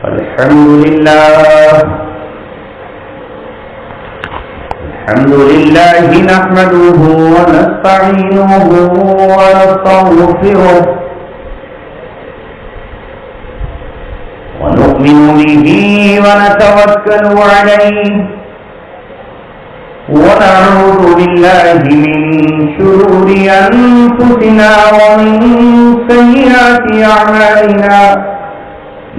الحمد لله نحمده ونستعينه ونستغفره ونؤمن به ونتوكل عليه ونعوذ بالله من شرور أنفسنا ومن سيئات أعمالنا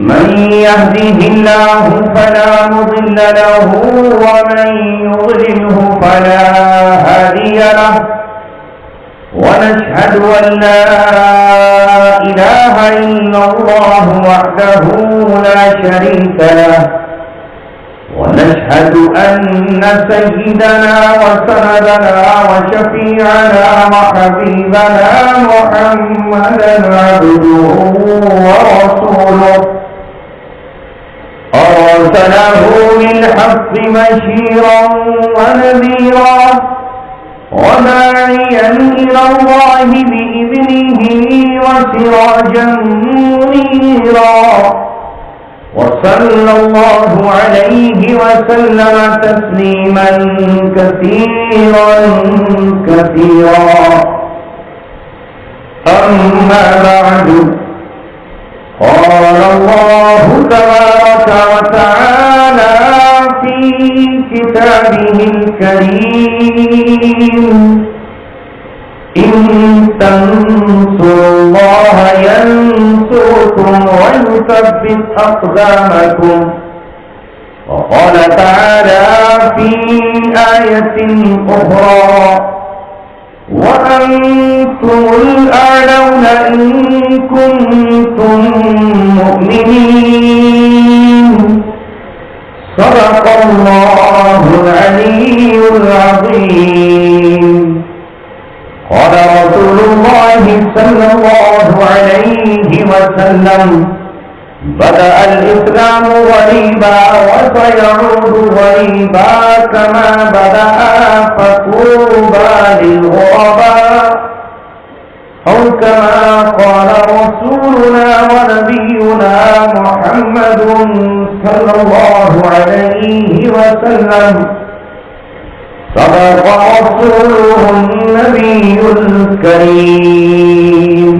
من يهده الله فلا مضل له ومن يضلله فلا هادي له ونشهد أن لا إله إلا الله وحده لا شريك له ونشهد أن سيدنا وسندنا وشفيعنا وحبيبنا محمدا عبده ورسوله أرسله بالحق بشيرا ونذيرا وداعيا إلى الله بإذنه وسراجا منيرا وصلى الله عليه وسلم تسليما كثيرا كثيرا أما بعد قال الله تبارك وتعالى في كتابه الكريم إن تنصروا الله ينصركم ويثبت أقدامكم وقال تعالى في آية أخرى وأنتم الأعلون إن كنتم مؤمنين صدق الله العلي العظيم قال رسول الله صلى الله عليه وسلم بدأ الإسلام غريبا وسيعود غريبا كما بدأ فطوبى للغرباء أو كما قال رسولنا ونبينا محمد صلى الله عليه وسلم صدق رسوله النبي الكريم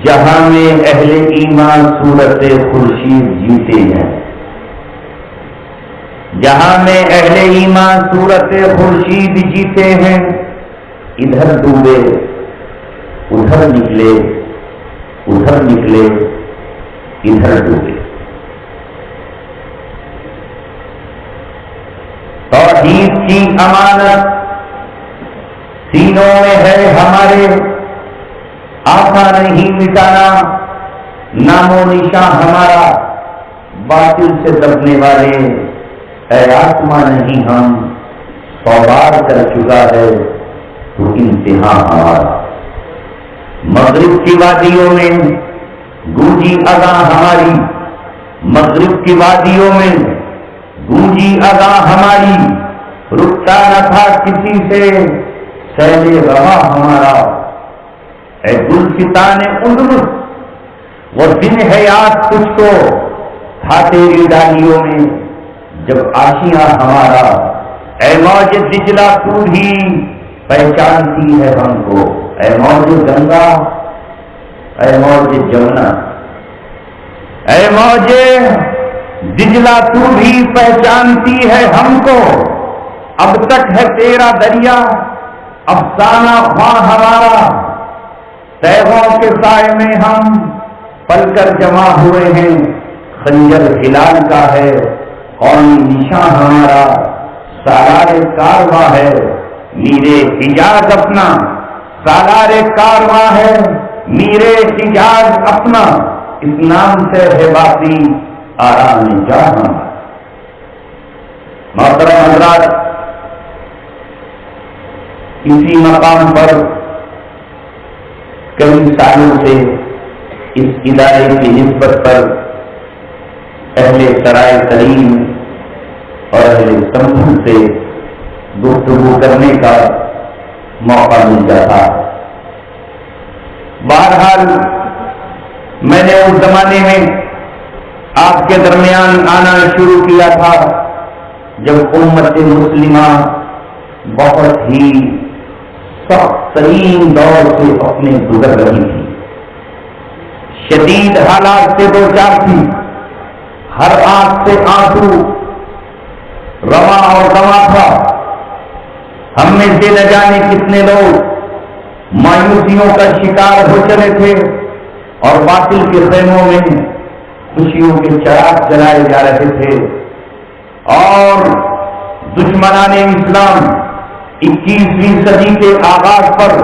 جہاں میں اہل ایمان صورت خورشید جیتے ہیں، جہاں میں اہل ایمان صورت خورشید جیتے ہیں، ادھر ڈوبے ادھر نکلے ادھر نکلے ادھر ڈوبے۔ توحید کی امانت سینوں میں ہے ہمارے، آسا نہیں مٹانا، نام و نشان ہمارا باطل سے دبنے والے، اے آسما نہیں ہم 100 بار کر چکا ہے تو امتحان ہمارا۔ مغرب کی وادیوں میں گونجی اذان ہماری، مغرب کی وادیوں میں گونجی اذان ہماری، رکتا نہ تھا کسی سے سیل رواں ہمارا۔ اے گلستان اندلس وہ دن ہے یاد تجھ کو تھا تیری ڈالیوں میں جب آشیاں ہمارا۔ اے موج دجلہ تو بھی پہچانتی ہے ہم کو، اے موج گنگا اے موج جمنا، اے موج دجلہ تو بھی پہچانتی ہے ہم کو۔ اب تک ہے تیرا دریا افسانہ خواں ہمارا، تیغوں کے سائے میں ہم پل کر جمع ہوئے ہیں، خنجر ہلال کا ہے قومی نشان ہمارا۔ سالار کارواں ہے میرے حجاز اپنا، سالار کارواں ہے میرے حجاز اپنا، اس نام سے ہے باقی آرام جہاں۔ محترم حضرات، اسی مقام پر کئی سالوں سے اس ادارے کی نسبت پر اہل سرائے کریم اور اہل سمجھ سے گفتگو کرنے کا موقع مل جاتا۔ بہرحال میں نے اس زمانے میں آپ کے درمیان آنا شروع کیا تھا جب امت مسلمہ بہت ہی سخت ترین دور سے اپنے گزر رہی تھی، شدید حالات سے دوچار تھی، ہر آنکھ سے آنسو رواں اور رواں تھا۔ ہم میں سے نہ جانے کتنے لوگ مایوسیوں کا شکار ہو چلے تھے اور باطل کے خیموں میں خوشیوں کے چراغ جلائے جا رہے تھے، اور دشمنان اسلام 21ویں صدی کے آغاز پر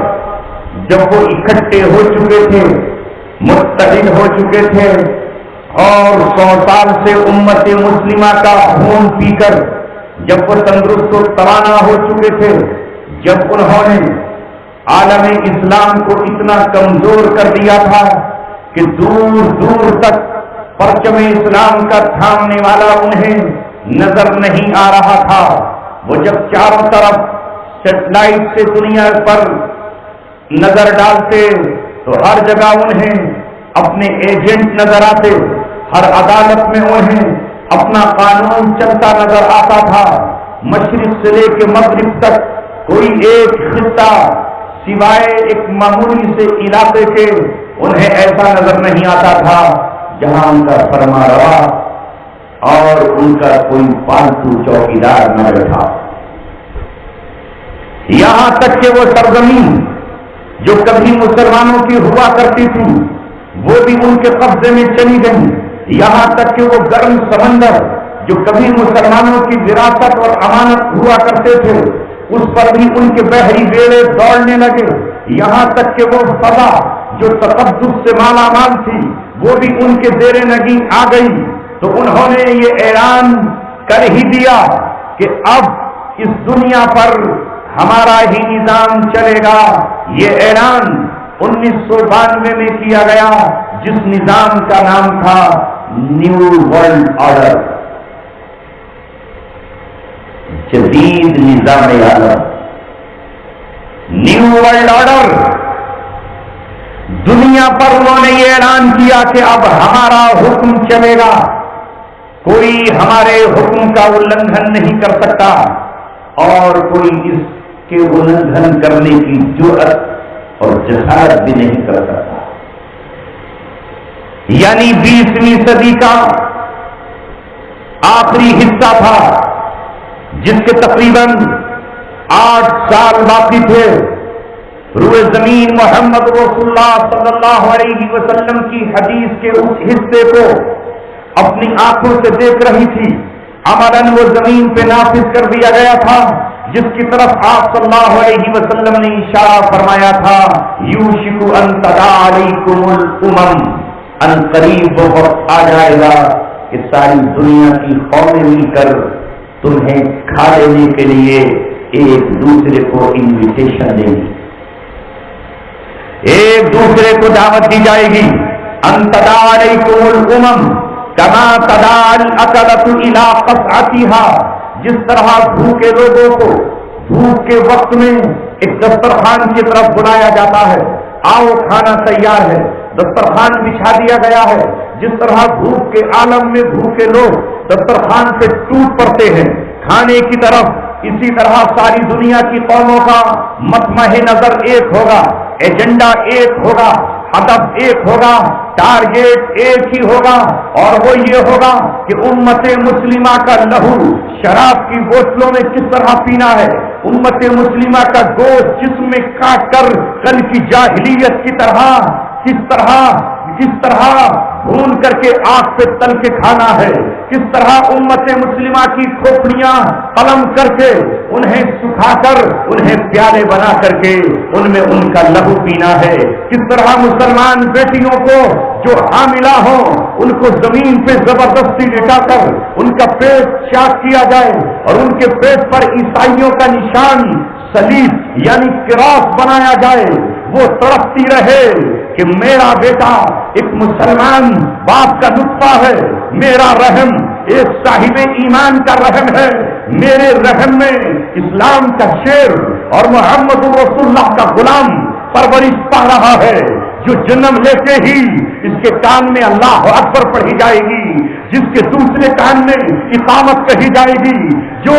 جب وہ اکٹھے ہو چکے تھے، متحد ہو چکے تھے اور 100 سال سے امت مسلمہ کا خون پی کر جب وہ تندرست و توانا ہو چکے تھے، جب انہوں نے عالم اسلام کو اتنا کمزور کر دیا تھا کہ دور دور تک پرچم اسلام کا تھامنے والا انہیں نظر نہیں آ رہا تھا، وہ جب چاروں طرف سیٹلائٹ سے دنیا پر نظر ڈالتے تو ہر جگہ انہیں اپنے ایجنٹ نظر آتے، ہر عدالت میں انہیں اپنا قانون چلتا نظر آتا تھا، مشرق سے لے کے مغرب تک کوئی ایک خطہ سوائے ایک معمولی سے علاقے کے انہیں ایسا نظر نہیں آتا تھا جہاں ان کا فرما روا اور ان کا کوئی پالتو چوکیدار نہ بیٹھا۔ یہاں تک کہ وہ سرزمین جو کبھی مسلمانوں کی ہوا کرتی تھی وہ بھی ان کے قبضے میں چلی گئی، یہاں تک کہ وہ گرم سمندر جو کبھی مسلمانوں کی وراثت اور امانت ہوا کرتے تھے اس پر بھی ان کے بحری بیڑے دوڑنے لگے، یہاں تک کہ وہ فضا جو تقدس سے مالا مال تھی وہ بھی ان کے زیر نگین آ گئی۔ تو انہوں نے یہ اعلان کر ہی دیا کہ اب اس دنیا پر ہمارا ہی نظام چلے گا۔ یہ اعلان 1992 میں کیا گیا جس نظام کا نام تھا نیو ورلڈ آرڈر، جدید نظام عالم۔ نیو ورلڈ آرڈر، دنیا پر انہوں نے یہ اعلان کیا کہ اب ہمارا حکم چلے گا، کوئی ہمارے حکم کا النگھن نہیں کر سکتا اور کوئی اس کے النگھن کرنے کی جرأت اور جسارت بھی نہیں کر سکتا۔ یعنی 20ویں صدی کا آخری حصہ تھا جس کے تقریباً 8 سال باقی تھے۔ روئے زمین محمد رسول اللہ صلی اللہ علیہ وسلم کی حدیث کے اس حصے کو اپنی آنکھوں سے دیکھ رہی تھی، عملاً وہ زمین پہ نافذ کر دیا گیا تھا جس کی طرف آپ صلی اللہ علیہ وسلم نے اشارہ فرمایا تھا، یوشک ان تداعی علیکم الامم، ان قریب وہ وقت آ جائے گا کہ ساری دنیا کی قومیں مل کر تمہیں کھا لینے کے لیے ایک دوسرے کو انویٹیشن دیں گی، ایک دوسرے کو دعوت دی جائے گی۔ ان تداعی علیکم الامم کما تداعی الاکلۃ الی قصعتها، جس طرح بھوکے لوگوں کو بھوک کے وقت میں ایک دسترخوان کی طرف بلایا جاتا ہے، آؤ کھانا تیار ہے، دسترخوان بچھا دیا گیا ہے، جس طرح بھوک کے عالم میں بھوکے لوگ دسترخوان سے ٹوٹ پڑتے ہیں کھانے کی طرف، اسی طرح ساری دنیا کی قوموں کا مطمح نظر ایک ہوگا، ایجنڈا ایک ہوگا، ہدف ایک ہوگا، ٹارگیٹ ایک ہی ہوگا، اور وہ یہ ہوگا کہ امت مسلمہ کا لہو شراب کی بوتلوں میں کس طرح پینا ہے، امت مسلمہ کا گوشت جسم میں کاٹ کر کل کی جاہلیت کی طرح کس طرح بھون کر کے آگ پہ تل کے کھانا ہے، کس طرح امت مسلمہ کی کھوپڑیاں قلم کر کے انہیں سکھا کر انہیں پیالے بنا کر کے ان میں ان کا لہو پینا ہے، کس طرح مسلمان بیٹیوں کو جو حاملہ ہوں ان کو زمین پہ زبردستی لٹا کر ان کا پیٹ چاک کیا جائے اور ان کے پیٹ پر عیسائیوں کا نشان صلیب یعنی کراس بنایا جائے، وہ تڑپتی رہے کہ میرا بیٹا ایک مسلمان باپ کا نطفہ ہے، میرا رحم ایک صاحب ایمان کا رحم ہے، میرے رحم میں اسلام کا شیر اور محمد رسول اللہ کا غلام پرورش پا رہا ہے، جو جنم لیتے ہی اس کے کان میں اللہ اکبر پڑھی جائے گی، جس کے دوسرے کان میں اقامت کہی جائے گی، جو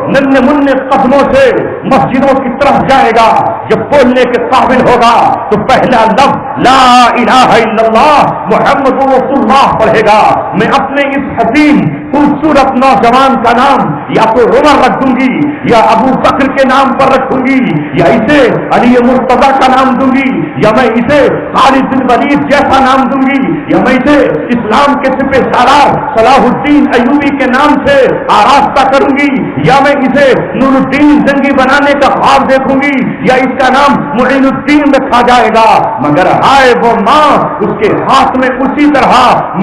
ننھے منھے قدموں سے مسجدوں کی طرف جائے گا، جب بولنے کے قابل ہوگا تو پہلا لفظ لا الہ الا اللہ محمد رسول اللہ پڑھے گا۔ میں اپنے اس حسین خوبصورت نوجوان کا نام یا تو عمر رکھ دوں گی، یا ابو بکر کے نام پر رکھوں گی، یا اسے علی مرتضی کا نام دوں گی، یا میں اسے خالد بن ولید جیسا نام دوں گی، یا میں اسے اسلام کے سپہ سالار صلاح الدین ایوبی کے نام سے آراستہ کروں گی، یا میں اسے نور الدین زنگی بنانے کا خواب دیکھوں گی، یا اس کا نام معین الدین رکھا جائے گا۔ مگر ہائے وہ ماں، اس کے ہاتھ میں اسی طرح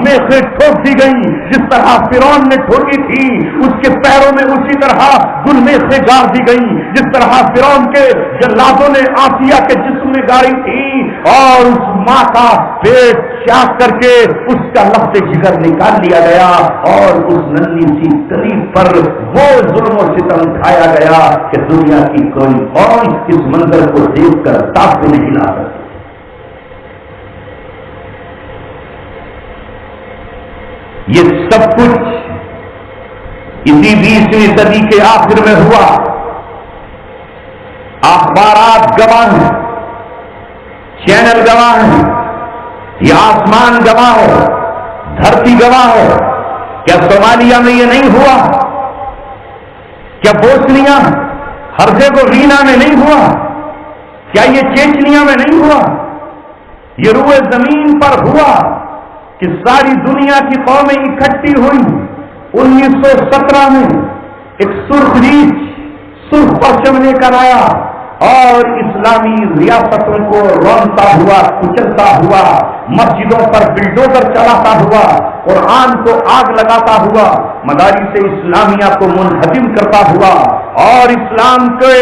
میخیں ٹھوک دی گئی جس طرح فرعون نے ٹھوکی تھی، اس کے پیروں میں اسی طرح گل میخیں گاڑ دی گئی جس طرح فرعون کے جلادوں نے آسیہ کے جسم میں گاڑی تھی، اور اس ماں کا پیٹ چاک کر کے اس کا لفظ جگر نکال لیا گیا، اور اس ننھی سی کلی پر وہ ظلم و ستم کھایا گیا کہ دنیا کی کوئی قوم اس منظر کو دیکھ کر تاپ نہیں لا سکتی۔ یہ سب کچھ اسی 20ویں صدی کے آخر میں ہوا۔ اخبارات گواہ ہیں، چینل گواہ ہیں، یہ آسمان گواہ ہے، دھرتی گواہ ہے۔ کیا صومالیہ میں یہ نہیں ہوا؟ کیا بوسنیا ہرزیگووینا میں نہیں ہوا؟ کیا یہ چیچنیا میں نہیں ہوا؟ یہ روئے زمین پر ہوا کہ ساری دنیا کی قومیں اکٹھی ہوئی 1917 میں، ایک سرخ ریچھ سرخ پرچم لے کر آیا اور اسلامی ریاستوں کو رونتا ہوا، کچلتا ہوا، مسجدوں پر بلڈوزر چلاتا ہوا، قرآن کو آگ لگاتا ہوا، مدارس اسلامیہ کو منہدم کرتا ہوا، اور اسلام کے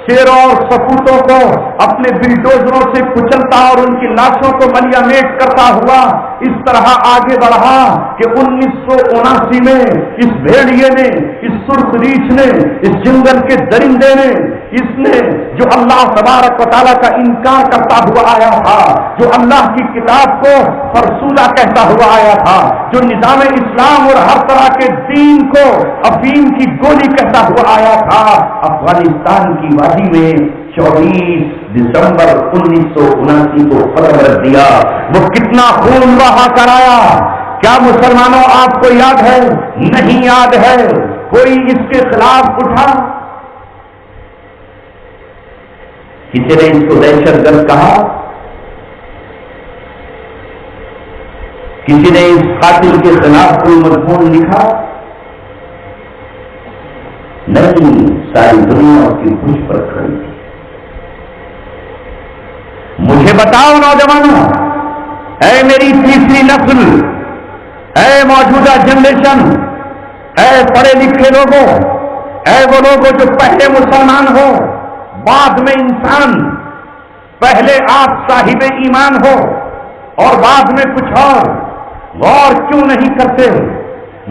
شیروں اور سپوتوں کو اپنے بلڈوزروں سے کچلتا اور ان کی لاشوں کو ملیا میٹ کرتا ہوا اس طرح آگے بڑھا کہ 1979 میں اس بھیڑیے نے، اس سرخ ریچھ نے، اس جنگل کے درندے نے، اس نے جو اللہ تبارک و تعالیٰ کا انکار کرتا ہوا آیا تھا، جو اللہ کی کتاب کو فرسودہ کہتا ہوا آیا تھا، جو نظام اسلام اور ہر طرح کے دین کو افیم کی گولی کہتا ہوا آیا تھا، افغانستان کی وادی میں 24 دسمبر 1979 کو قدم رکھ دیا۔ وہ کتنا خون بہا کر آیا، کیا مسلمانوں آپ کو یاد ہے؟ نہیں یاد ہے؟ کوئی اس کے خلاف اٹھا؟ کسی نے اس کو دہشت گرد کہا؟ کسی نے اس قاتل کے خلاف کوئی مضمون لکھا؟ نہیں، ساری دنیا اس کی پوچھ پر کھڑی تھی۔ مجھے بتاؤ نوجوانوں، اے میری تیسری نسل، اے موجودہ جنریشن، اے پڑھے لکھے لوگوں، اے وہ لوگ جو پہلے مسلمان ہو بعد میں انسان، پہلے آپ صاحب ایمان ہو اور بعد میں کچھ اور، غور کیوں نہیں کرتے؟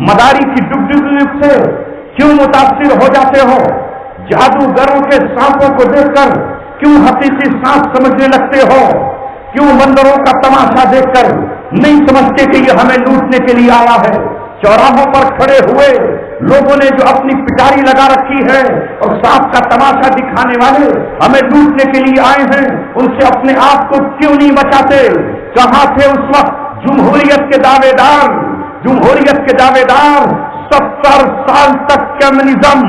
مداری کی ڈگڈگ سے کیوں متاثر ہو جاتے ہو؟ جادوگروں کے سانپوں کو دیکھ کر کیوں حقیقی سانپ سمجھنے لگتے ہو؟ کیوں بندروں کا تماشا دیکھ کر نہیں سمجھتے کہ یہ ہمیں لوٹنے کے لیے آیا ہے؟ چوراہوں پر کھڑے ہوئے لوگوں نے جو اپنی پٹاری لگا رکھی ہے اور سانپ کا تماشا دکھانے والے ہمیں لوٹنے کے لیے آئے ہیں، ان سے اپنے آپ کو کیوں نہیں بچاتے؟ کہاں تھے اس وقت جمہوریت کے دعوے دار؟ جمہوریت کے دعوے دار 70 سال تک کمیونزم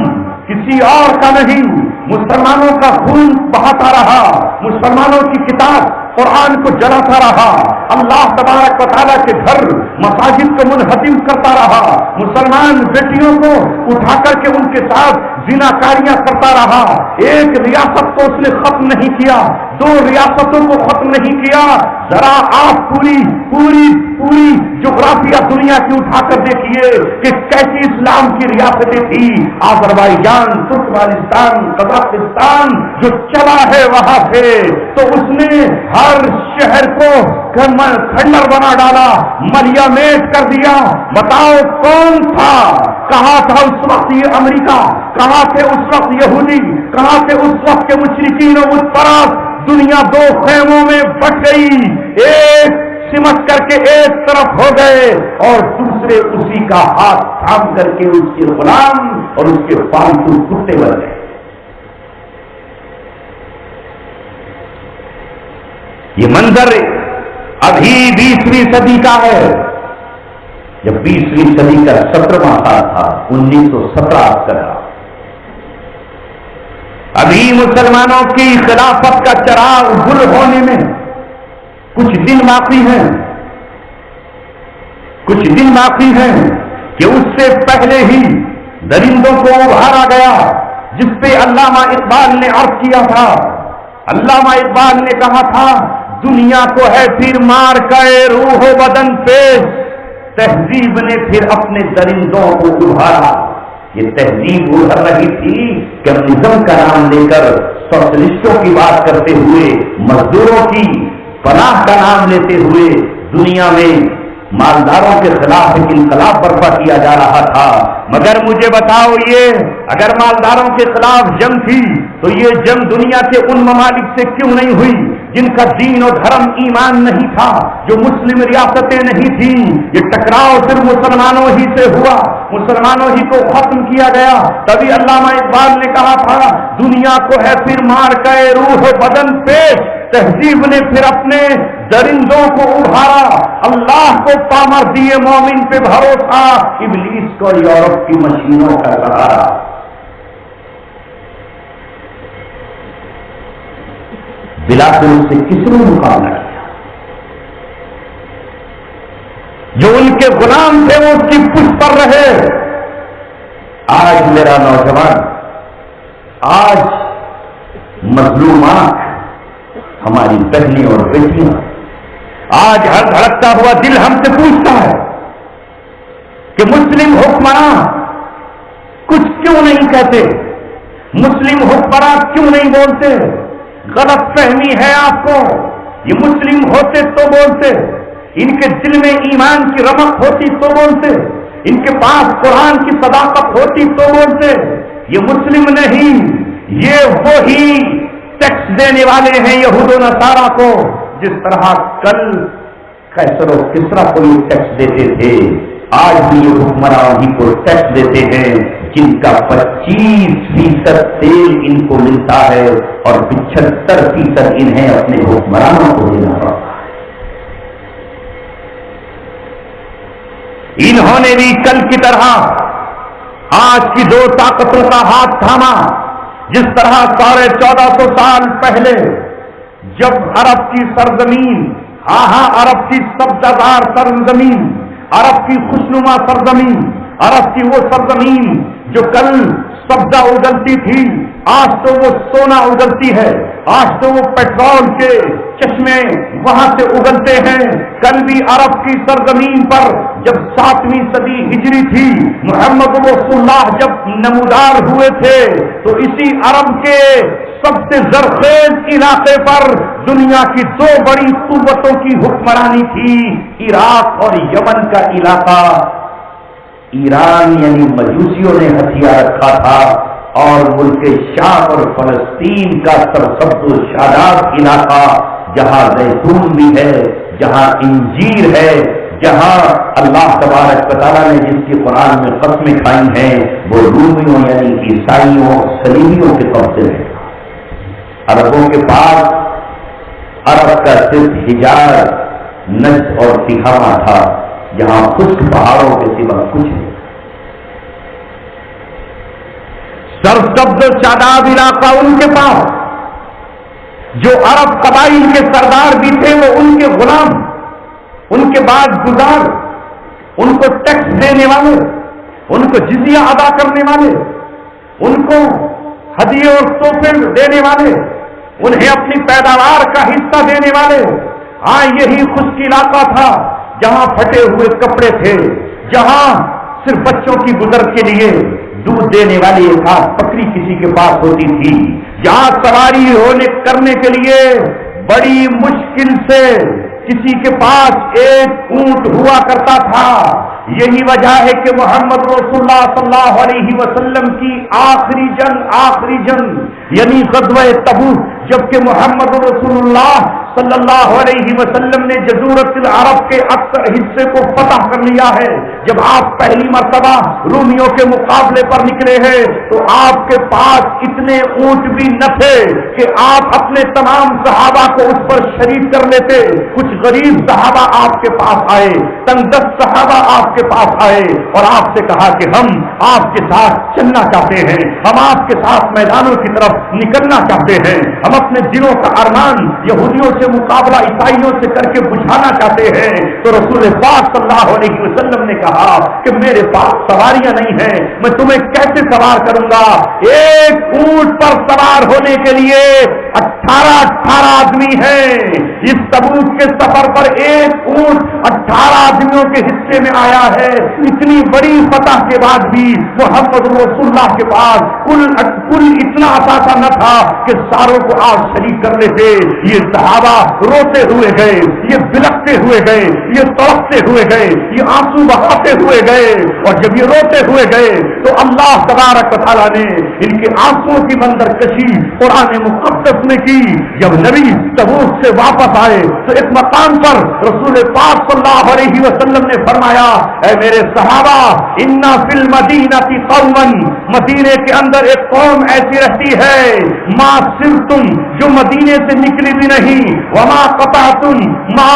کسی اور کا نہیں، مسلمانوں کا خون بہاتا رہا، مسلمانوں کی کتاب قرآن کو جلاتا رہا، اللہ تبارک و تعالیٰ کے گھر مساجد کو منہدم کرتا رہا، مسلمان بیٹیوں کو اٹھا کر کے ان کے ساتھ زناکاریاں کرتا رہا۔ ایک ریاست کو اس نے ختم نہیں کیا، 2 ریاستوں کو ختم نہیں کیا۔ ذرا آپ پوری پوری پوری جغرافیہ دنیا کی اٹھا کر دیکھیے کہ کیسی اسلام کی ریاستیں تھی۔ آذربائیجان، ترکمانستان، قزاقستان جو چلا ہے وہاں سے، تو اس نے ہر شہر کو کھنڈر بنا ڈالا، ملیا میٹ کر دیا۔ بتاؤ کون تھا؟ کہاں تھا اس وقت یہ امریکہ؟ کہاں تھے اس وقت یہودی؟ کہاں تھے اس وقت کے مشرکین و بت پرست؟ دنیا 2 خیموں میں بٹ گئی، ایک سمٹ کر کے ایک طرف ہو گئے اور دوسرے اسی کا ہاتھ تھام کر کے اس کے غلام اور اس کے پالتو کتے بن گئے. یہ منظر ابھی 20ویں صدی کا ہے. جب 20ویں صدی کا 17واں سال تھا، 1917 کا. ابھی مسلمانوں کی خلافت کا چراغ گل ہونے میں کچھ دن باقی ہیں. کچھ دن باقی ہیں کہ اس سے پہلے ہی درندوں کو ابھارا گیا، جس پہ علامہ اقبال نے عرض کیا تھا. علامہ اقبال نے کہا تھا دنیا کو ہے پھر مار کے روح و بدن پیش، تہذیب نے پھر اپنے درندوں کو ابھارا. یہ تہذیب ابھر رہی تھی کہ نظم کا نام لے کر سوشلسٹوں کی بات کرتے ہوئے، مزدوروں کی فلاح کا نام لیتے ہوئے دنیا میں مالداروں کے خلاف ایک انقلاب برپا کیا جا رہا تھا. مگر مجھے بتاؤ، یہ اگر مالداروں کے خلاف جنگ تھی تو یہ جنگ دنیا کے ان ممالک سے کیوں نہیں ہوئی جن کا دین و دھرم ایمان نہیں تھا، جو مسلم ریاستیں نہیں تھیں؟ یہ ٹکراؤ صرف مسلمانوں ہی سے ہوا، مسلمانوں ہی کو ختم کیا گیا. تبھی علامہ اقبال نے کہا تھا دنیا کو ہے پھر مار کے روح و بدن پیش، تہذیب نے پھر اپنے درندوں کو ابھارا. اللہ کو پامر دیے مومن پہ بھروسہ، ابلیس کو یورپ کی مشینوں کا سہارا. بلاخر سے کس نے مقابلہ کیا؟ جو ان کے غلام تھے وہ اس کی پشت پر رہے. آج میرا نوجوان، آج مظلومات ہماری بہنیں اور بیٹیاں، آج ہر دھڑکتا ہوا دل ہم سے پوچھتا ہے کہ مسلم حکمراں کچھ کیوں نہیں کہتے؟ مسلم حکمراں کیوں نہیں بولتے؟ غلط فہمی ہے آپ کو. یہ مسلم ہوتے تو بولتے، ان کے دل میں ایمان کی رمق ہوتی تو بولتے، ان کے پاس قرآن کی صداقت ہوتی تو بولتے. یہ مسلم نہیں، یہ وہی ٹیکس دینے والے ہیں یہود و نصارہ کو، جس طرح کل قیصر و کسریٰ کو یہ ٹیکس دیتے تھے، آج بھی یہ حکمراں ہی کو ٹیکس دیتے ہیں، جن کا 25% تیل ان کو ملتا ہے اور 75% انہیں اپنے حکمرانوں کو دینا پڑتا ہے. انہوں نے بھی کل کی طرح آج کی دو طاقتوں کا ہاتھ تھاما. جس طرح 1450 سال پہلے جب عرب کی سرزمین، عرب کی سبزہ سرزمین، عرب کی خوشنما سرزمین، عرب کی وہ سرزمین جو کل سبزہ اگلتی تھی، آج تو وہ سونا اگلتی ہے، آج تو وہ پیٹرول کے چشمے وہاں سے اگلتے ہیں. کل بھی عرب کی سرزمین پر جب 7ویں صدی ہجری تھی، محمد رسول اللہ جب نمودار ہوئے تھے، تو اسی عرب کے سب سے زرخیز علاقے پر دنیا کی دو بڑی قوتوں کی حکمرانی تھی، عراق اور یمن کا علاقہ. ایران یعنی مجوسیوں نے ہتھیار رکھا تھا، اور ملک شام اور فلسطین کا سرسبز و شاداب علاقہ، جہاں زیتون بھی ہے، جہاں انجیر ہے، جہاں اللہ تبارک و تعالیٰ نے جس کی قرآن میں قسمیں کھائی ہیں وہ رومیوں یعنی عیسائیوں صلیبیوں کے قبضے میں تھا. عربوں کے پاس عرب کا صرف حجاز، نجد اور تہامہ تھا، جہاں خشک پہاڑوں کے سوا کچھ نہیں. سرسبز و شاداب علاقہ ان کے پاس. جو عرب قبائل کے سردار بھی تھے وہ ان کے غلام، ان کے بعد گزار، ان کو ٹیکس دینے والے، ان کو جزیہ ادا کرنے والے، ان کو ہدیے اور تحفے دینے والے، انہیں اپنی پیداوار کا حصہ دینے والے. ہاں یہی خشک علاقہ تھا جہاں پھٹے ہوئے کپڑے تھے، جہاں صرف بچوں کی گزر کے لیے دودھ دینے والی ایک ہاتھ بکری کسی کے پاس ہوتی تھی، جہاں سواری کرنے کے لیے بڑی مشکل سے کسی کے پاس ایک اونٹ ہوا کرتا تھا. یہی وجہ ہے کہ محمد رسول اللہ صلی اللہ علیہ وسلم کی آخری جنگ یعنی غزوہ تبوک، جبکہ محمد رسول اللہ صلی اللہ علیہ وسلم نے جزیرۃ العرب کے اکثر حصے کو فتح کر لیا ہے. جب آپ پہلی مرتبہ رومیوں کے مقابلے پر نکلے ہیں تو آپ کے پاس اتنے اونٹ بھی نہ تھے کہ آپ اپنے تمام صحابہ کو اس پر شریک کر لیتے. کچھ غریب صحابہ آپ کے پاس آئے, تنگ دست صحابہ آپ کے پاس آئے اور آپ سے کہا کہ ہم آپ کے ساتھ چلنا چاہتے ہیں, ہم آپ کے ساتھ میدانوں کی طرف نکلنا چاہتے ہیں, ہم اپنے دلوں کا ارمان یہودیوں سے مقابلہ عیسائیوں سے کر کے بجھانا چاہتے ہیں. تو رسول پاک صلی اللہ علیہ وسلم نے کہا کہ میرے پاس سواریاں نہیں ہیں, میں تمہیں کیسے سوار کروں گا. ایک اونٹ پر سوار ہونے کے لیے 18 آدمی ہیں. اس تبوک کے سفر پر ایک اونٹ 18 آدمیوں کے حصے میں آیا ہے. اتنی بڑی فتح کے بعد بھی محمد رسول اللہ کے پاس کل اتنا اثاثہ نہ تھا کہ ساروں کو آپ شریک کر لیتے. یہ صحابہ روتے ہوئے گئے, یہ بلکتے ہوئے گئے, یہ تڑپتے ہوئے گئے, یہ آنسو بہاتے ہوئے گئے. اور جب یہ روتے ہوئے گئے تو اللہ تبارک و تعالیٰ نے ان کے آنسو کی منظر کشی قرآن مقدس میں کی. جب نبی تبوک سے واپس آئے تو ایک مقام پر رسول پاک صلی اللہ علیہ وسلم نے فرمایا, اے میرے صحابہ, انا فی المدینہ قوما, مدینے کے اندر ایک قوم ایسی رہتی ہے, ما سرتم, جو مدینے سے نکلی بھی نہیں, وما قطعتم, ما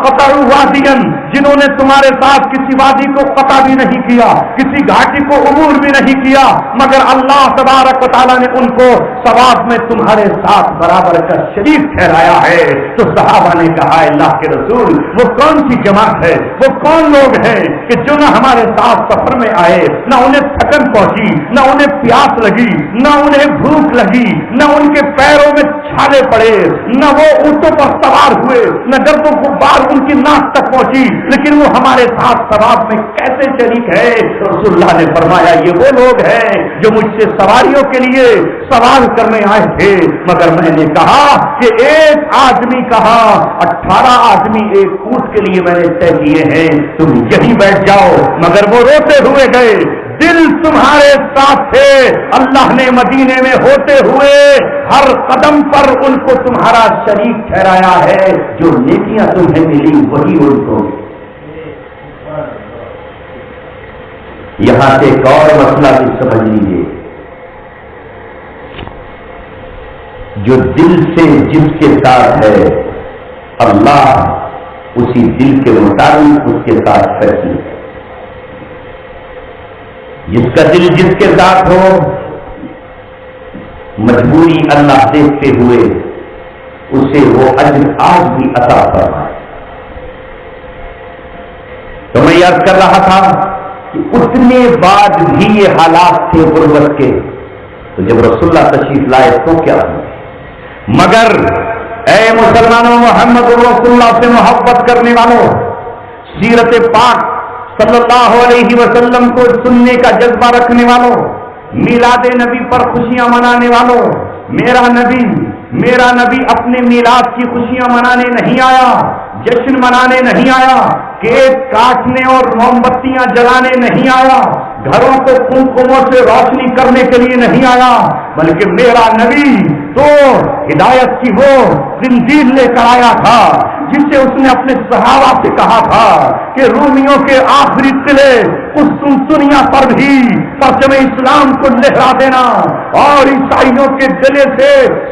قطعوا وادیا, جنہوں نے تمہارے ساتھ کسی وادی کو قطع بھی نہیں کیا, کسی گھاٹی کو عبور بھی نہیں کیا, مگر اللہ تبارک و تعالیٰ نے ان کو ثواب میں تمہارے ساتھ برابر کا شریک ٹھہرایا ہے. تو صحابہ نے کہا, اللہ کے رسول, وہ کون سی جماعت ہے, وہ کون لوگ ہیں کہ جو نہ ہمارے ساتھ سفر میں آئے, نہ انہیں تھکن پہنچی, نہ انہیں پیاس لگی, نہ انہیں بھوک لگی, نہ ان کے پیروں میں چھالے پڑے, نہ وہ اونٹوں پر سوار ہوئے, نہ گردوں کو بار ان کی ناک تک پہنچی, لیکن وہ ہمارے ساتھ ثواب میں کیسے شریک ہے. رسول اللہ نے فرمایا, یہ وہ لوگ ہیں جو مجھ سے سواریوں کے لیے سوال کرنے آئے تھے, مگر میں نے کہا کہ ایک آدمی کہا, 18 آدمی ایک اونٹ کے لیے میں نے طے کیے ہیں, تم یہیں بیٹھ جاؤ. مگر وہ روتے ہوئے گئے, دل تمہارے ساتھ تھے. اللہ نے مدینے میں ہوتے ہوئے ہر قدم پر ان کو تمہارا شریک ٹھہرایا ہے. جو نیکیاں تمہیں ملی وہی ان کو. یہاں سے ایک اور مسئلہ بھی سمجھ لیجیے, جو دل سے جس کے ساتھ ہے, اللہ اسی دل کے مطابق اس کے ساتھ فیصلے ہے. جس کا دل جس کے ساتھ ہو, مجبوری اللہ دیکھتے ہوئے اسے وہ اجر آج بھی عطا فرمائے. تو میں یاد کر رہا تھا کہ اتنے بعد بھی یہ حالات تھے غربت کے, تو جب رسول اللہ تشریف لائے تو کیا ہوا. مگر اے مسلمانوں, محمد رسول اللہ سے محبت کرنے والوں, سیرت پاک صلی اللہ علیہ وسلم کو سننے کا جذبہ رکھنے والوں, میلاد نبی پر خوشیاں منانے والوں, میرا نبی اپنے میلاد کی خوشیاں منانے نہیں آیا, جشن منانے نہیں آیا, کیک کاٹنے اور موم بتیاں جلانے نہیں آیا, گھروں کو کنکموں سے روشنی کرنے کے لیے نہیں آیا, بلکہ میرا نبی تو ہدایت کی وہ زنجیر لے کر آیا تھا جسے اس نے اپنے صحابہ سے کہا تھا کہ رومیوں کے آخری قلعے قسطنطنیہ پر بھی پرچم اسلام کو لہرا دینا اور عیسائیوں کے گلے سے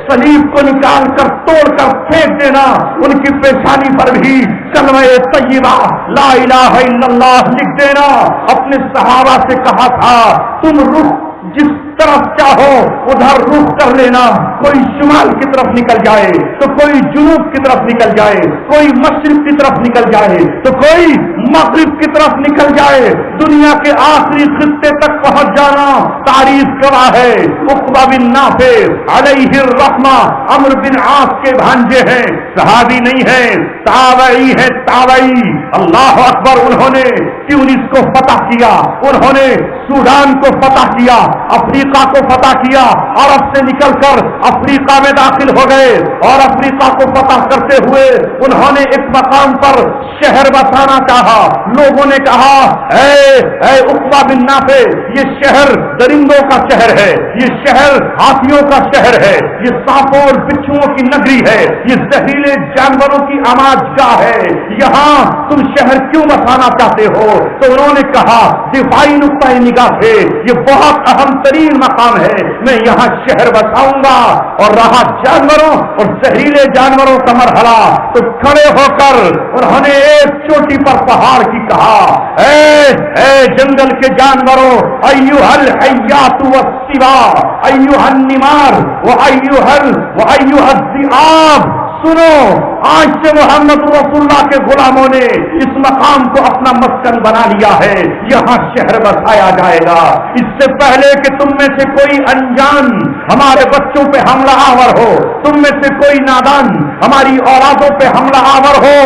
صلیب کو نکال کر توڑ کر پھینک دینا, ان کی پیشانی پر بھی کلمہ طیبہ لا الہ الا اللہ لکھ دینا. اپنے صحابہ سے کہا تھا, تم رخ جس طرف چاہو ادھر رخ کر لینا, کوئی شمال کی طرف نکل جائے تو کوئی جنوب کی طرف نکل جائے, کوئی مشرق کی طرف نکل جائے تو کوئی مغرب کی طرف نکل جائے, دنیا کے آخری خطے تک پہنچ جانا تاریخ گواہ ہے. عقبہ بن نافع علیہ الرحمہ عمرو بن عاص کے بھانجے ہیں, صحابی نہیں ہیں, تابعی ہے, تابعی. اللہ اکبر, انہوں نے تیونس کو فتح کیا, انہوں نے سوڈان کو فتح کیا, افریقہ کو فتح کیا, عرب سے نکل کر افریقہ میں داخل ہو گئے, اور افریقہ کو فتح کرتے ہوئے انہوں نے ایک مقام پر شہر بسانا چاہا. کہا، لوگوں نے کہا اے عقبہ بن نافع، یہ شہر درندوں کا شہر ہے، یہ شہر ہاتھیوں کا شہر ہے، یہ سانپوں اور بچھوؤں کی نگری ہے، یہ زہریلے جانوروں کی آماج گاہ ہے، یہاں تم شہر کیوں بسانا چاہتے ہو؟ تو انہوں نے کہا دفاعی نقطۂ نگاہ سے یہ بہت اہم ترین مقام ہے، میں یہاں شہر بساؤں گا۔ اور رہا جانوروں اور زہریلے جانوروں کا مرحلہ، تو کھڑے ہو کر انہوں نے ایک چوٹی پر پہاڑ کی کہا، اے جنگل کے جانوروں، ایھا الحیات والسباع، ایھا النمار وایھا الذئاب، سنو، آج سے محمد رسول اللہ کے غلاموں نے اس مقام کو اپنا مسکن بنا لیا ہے، یہاں شہر بسایا جائے گا۔ اس سے پہلے کہ تم میں سے کوئی انجان ہمارے بچوں پہ حملہ آور ہو، تم میں سے کوئی نادان ہماری اولادوں پہ حملہ آور ہو،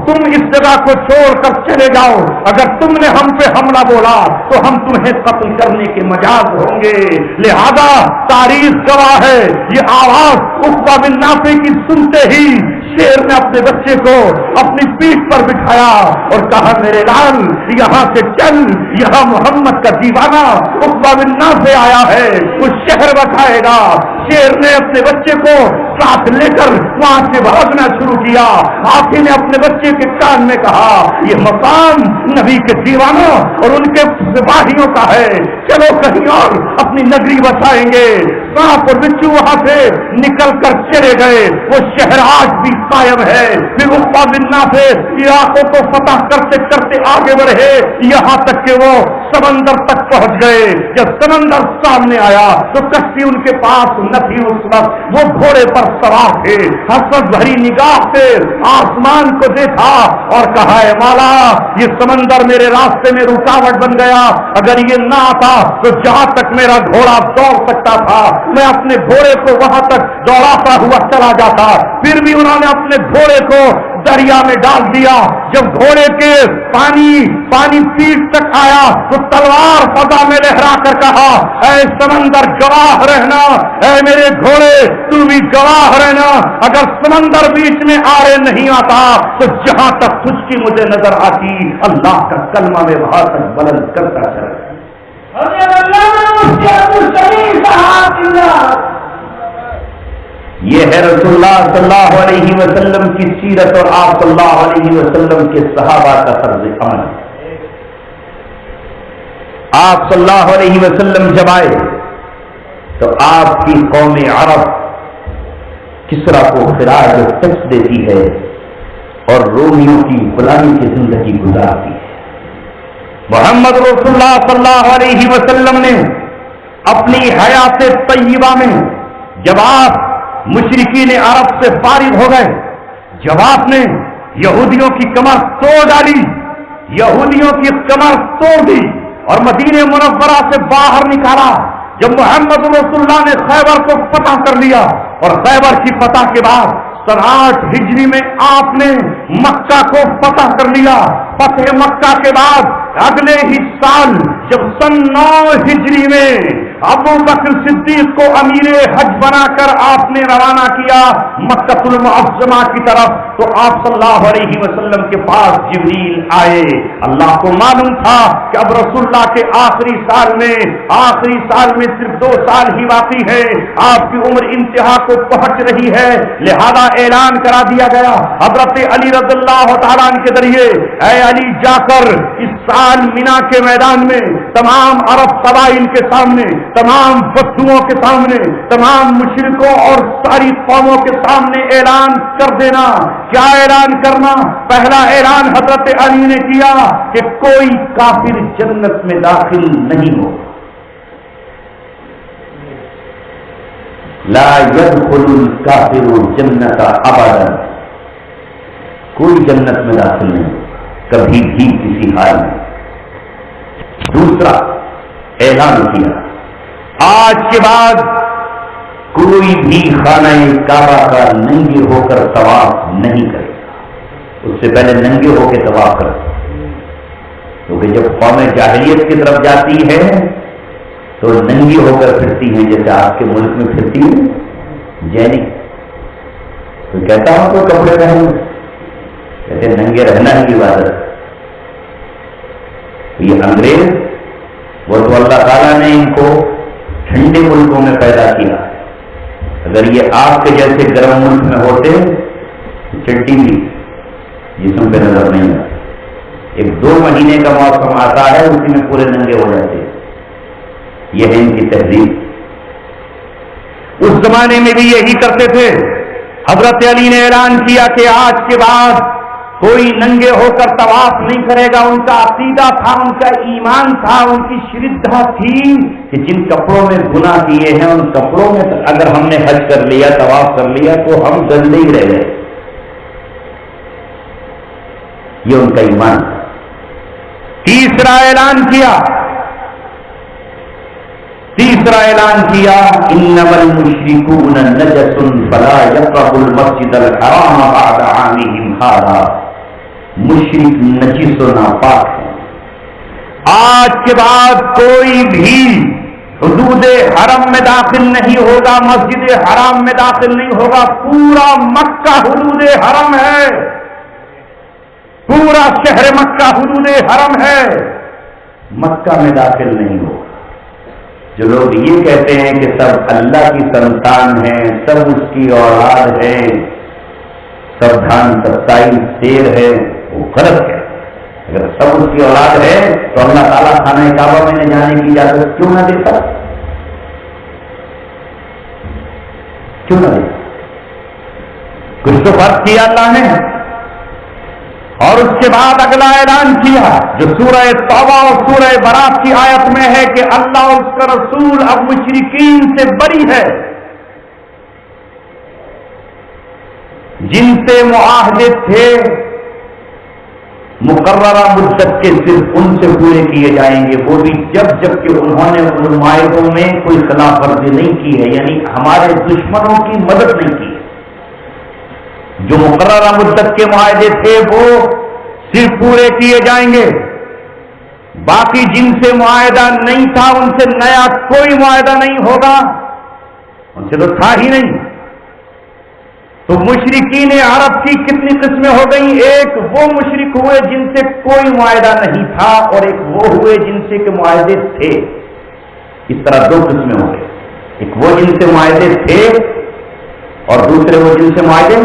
تم اس جگہ کو چھوڑ کر چلے جاؤ، اگر تم نے ہم پہ حملہ بولا تو ہم تمہیں قتل کرنے کے مجاز ہوں گے۔ لہذا تاریخ گواہ ہے، یہ آواز عقبہ بن نافع کی سنتے ہی شیر نے اپنے بچے کو اپنی پیٹھ پر بٹھایا اور کہا میرے لال یہاں سے چل، یہاں محمد کا دیوانہ عقبہ بن نافع آیا ہے، وہ شہر بسائے گا۔ شیر نے اپنے بچے کو ساتھ لے کر وہاں سے بھاگنا شروع کیا۔ ہاتھی نے اپنے بچے کے کان میں کہا یہ مقام نبی کے دیوانوں اور ان کے سپاہیوں کا ہے، چلو کہیں اور اپنی نگری بسائیں گے۔ سانپ اور بچھو وہاں سے نکل کر چلے گئے، وہ شہر آج بھی قائم ہے۔ پھر عقبہ بن نافع علاقوں کو فتح کرتے کرتے آگے بڑھے، یہاں تک کہ وہ سمندر تک پہنچ گئے۔ جب سمندر سامنے آیا تو کشتی ان کے پاس نہ تھی، اس وقت وہ گھوڑے پر سوار تھے، حسرت بھری نگاہ سے آسمان کو دیکھا اور کہا اے مولا یہ سمندر میرے راستے میں رکاوٹ بن گیا، اگر یہ نہ آتا تو جہاں تک میرا گھوڑا دوڑ سکتا تھا میں اپنے گھوڑے کو وہاں تک دوڑاتا ہوا چلا جاتا، پھر بھی انہوں نے اپنے گھوڑے کو دریا میں ڈال دیا۔ جب گھوڑے کے پانی پیٹ تک آیا تو تلوار فضا میں لہرا کر کہا اے سمندر گواہ رہنا، اے میرے گھوڑے تو بھی گواہ رہنا، اگر سمندر بیچ میں آڑے نہیں آتا تو جہاں تک خشکی مجھے نظر آتی اللہ کا کلمہ میں وہاں تک بلند کرتا چلا۔ یہ ہے رسول اللہ صلی اللہ علیہ وسلم کی سیرت اور آپ صلی اللہ علیہ وسلم کے صحابہ کا طرز عمل۔ آپ صلی اللہ علیہ وسلم جب آئے تو آپ کی قوم عرب کسرا کو خراج و ٹیکس دیتی ہے اور رومیوں کی غلامی کی زندگی گزارتی ہے۔ محمد رسول اللہ صلی اللہ علیہ وسلم نے اپنی حیات طیبہ میں جب آپ مشرکین عرب سے فارغ ہو گئے، جب آپ نے یہودیوں کی کمر توڑ ڈالی، یہودیوں کی کمر توڑ دی اور مدینہ منورہ سے باہر نکالا، جب محمد رسول اللہ نے خیبر کو فتح کر لیا اور خیبر کی فتح کے بعد 8 ہجری میں آپ نے مکہ کو فتح کر لیا۔ فتح مکہ کے بعد اگلے ہی سال جب 9 ہجری میں ابو بکر صدیق کو امیر حج بنا کر آپ نے روانہ کیا مکہ المعظمہ کی طرف، تو آپ صلی اللہ علیہ وسلم کے پاس جبریل آئے۔ اللہ کو معلوم تھا کہ اب رسول اللہ کے آخری سال میں صرف 2 سال ہی باقی ہے، آپ کی عمر انتہا کو پہنچ رہی ہے، لہذا اعلان کرا دیا گیا حضرت علی رضی اللہ تعالیٰ عنہ کے ذریعے، اے علی جا کر اس سال مینا کے میدان میں تمام عرب قبائل کے سامنے، تمام بدوؤں کے سامنے، تمام مشرکوں اور ساری قوموں کے سامنے اعلان کر دینا۔ کیا اعلان کرنا؟ پہلا اعلان حضرت علی نے کیا کہ کوئی کافر جنت میں داخل نہیں ہو، لا يدخل الكافر الجنت ابدا، کوئی جنت میں داخل نہیں کبھی بھی کسی حال میں۔ دوسرا اعلان کیا آج کے بعد کوئی بھی خانہ کعبہ کا ننگے ہو کر طواف نہیں کرے گا، اس سے پہلے ننگے ہو کے طواف کرے، کیونکہ جب قوم جاہلیت کی طرف جاتی ہے تو ننگی ہو کر پھرتی ہیں، جیسے آپ کے ملک میں پھرتی ہیں جینی، تو کہتا ہوں تو کپڑے پہنوں، کہتے ننگے رہنا ہی عبادت، یہ انگریز وہ تو اللہ تعالیٰ نے ان کو ٹھنڈے ملکوں میں پیدا کیا. اگر یہ آگ کے جیسے گرم ملک میں ہوتے چٹی بھی جسم پہ نظر نہیں آتی. 1-2 مہینے کا موسم آتا ہے اسی میں پورے ننگے ہو جاتے ہیں. یہ ہے ان کی تہذیب. اس زمانے میں بھی یہی کرتے تھے. حضرت علی نے اعلان کیا کہ آج کے بعد کوئی ننگے ہو کر طواف نہیں کرے گا. ان کا عقیدہ تھا, ان کا ایمان تھا, ان کی شردھا تھی کہ جن کپڑوں میں گناہ کیے ہیں ان کپڑوں میں اگر ہم نے حج کر لیا, طواف کر لیا تو ہم گندے ہی رہ گئے. یہ ان کا ایمان. تیسرا اعلان کیا انما المشركون نجس فلا يقربوا المسجد الحرام بعد عامهم هذا. مشرک نجس و ناپاک ہے. آج کے بعد کوئی بھی حدود حرم میں داخل نہیں ہوگا, مسجد حرام میں داخل نہیں ہوگا. پورا مکہ حدود حرم ہے, پورا شہر مکہ حدود حرم ہے. مکہ میں داخل نہیں ہوگا. جو لوگ یہ کہتے ہیں کہ سب اللہ کی سنتان ہیں, سب اس کی اولاد ہے, سب دھان 27 شیر ہے, وہ غلط ہے. اگر سب اس کی اولاد ہے تو اللہ تعالیٰ خانہ کعبہ میں نہ جانے کی اجازت کیوں نہ دیتا؟ کیوں نہ دیتا؟ کچھ تو فرض کیا اللہ نے. اور اس کے بعد اگلا اعلان کیا جو سورہ توبہ اور سورہ برات کی آیت میں ہے کہ اللہ اور اس کا رسول اب مشرکین سے بری ہے. جن سے معاہدے تھے مقررہ مدت کے صرف ان سے پورے کیے جائیں گے, وہ بھی جب کہ انہوں نے ان معاہدوں میں کوئی خلاف ورزی نہیں کی ہے, یعنی ہمارے دشمنوں کی مدد نہیں کی. جو مقررہ مدت کے معاہدے تھے وہ صرف پورے کیے جائیں گے. باقی جن سے معاہدہ نہیں تھا ان سے نیا کوئی معاہدہ نہیں ہوگا, ان سے تو تھا ہی نہیں. تو مشرکین عرب کی کتنی قسمیں ہو گئیں؟ ایک وہ مشرک ہوئے جن سے کوئی معاہدہ نہیں تھا, اور ایک وہ ہوئے جن سے کہ معاہدے تھے. اس طرح 2 قسمیں ہو گئی. ایک وہ جن سے معاہدے تھے اور دوسرے وہ جن سے معاہدے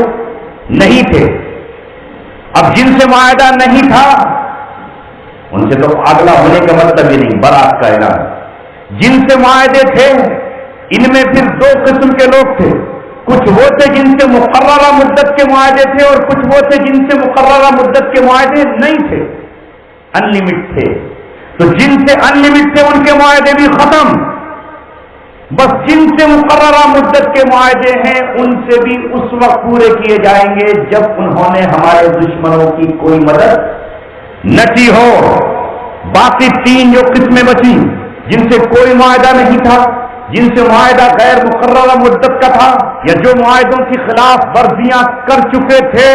نہیں تھے. اب جن سے معاہدہ نہیں تھا ان سے تو اگلا ہونے کا مطلب یہ نہیں, برات کا اعلان. جن سے معاہدے تھے ان میں پھر 2 قسم کے لوگ تھے. کچھ وہ تھے جن سے مقررہ مدت کے معاہدے تھے, اور کچھ وہ تھے جن سے مقررہ مدت کے معاہدے نہیں تھے, ان لمٹ تھے. تو جن سے ان لمٹ تھے ان کے معاہدے بھی ختم. بس جن سے مقررہ مدت کے معاہدے ہیں ان سے بھی اس وقت پورے کیے جائیں گے جب انہوں نے ہمارے دشمنوں کی کوئی مدد نہ کی ہو. باقی 3 جو قسمیں بچی, جن سے کوئی معاہدہ نہیں تھا, جن سے معاہدہ غیر مقررہ مدت کا تھا, یا جو معاہدوں کی خلاف ورزیاں کر چکے تھے,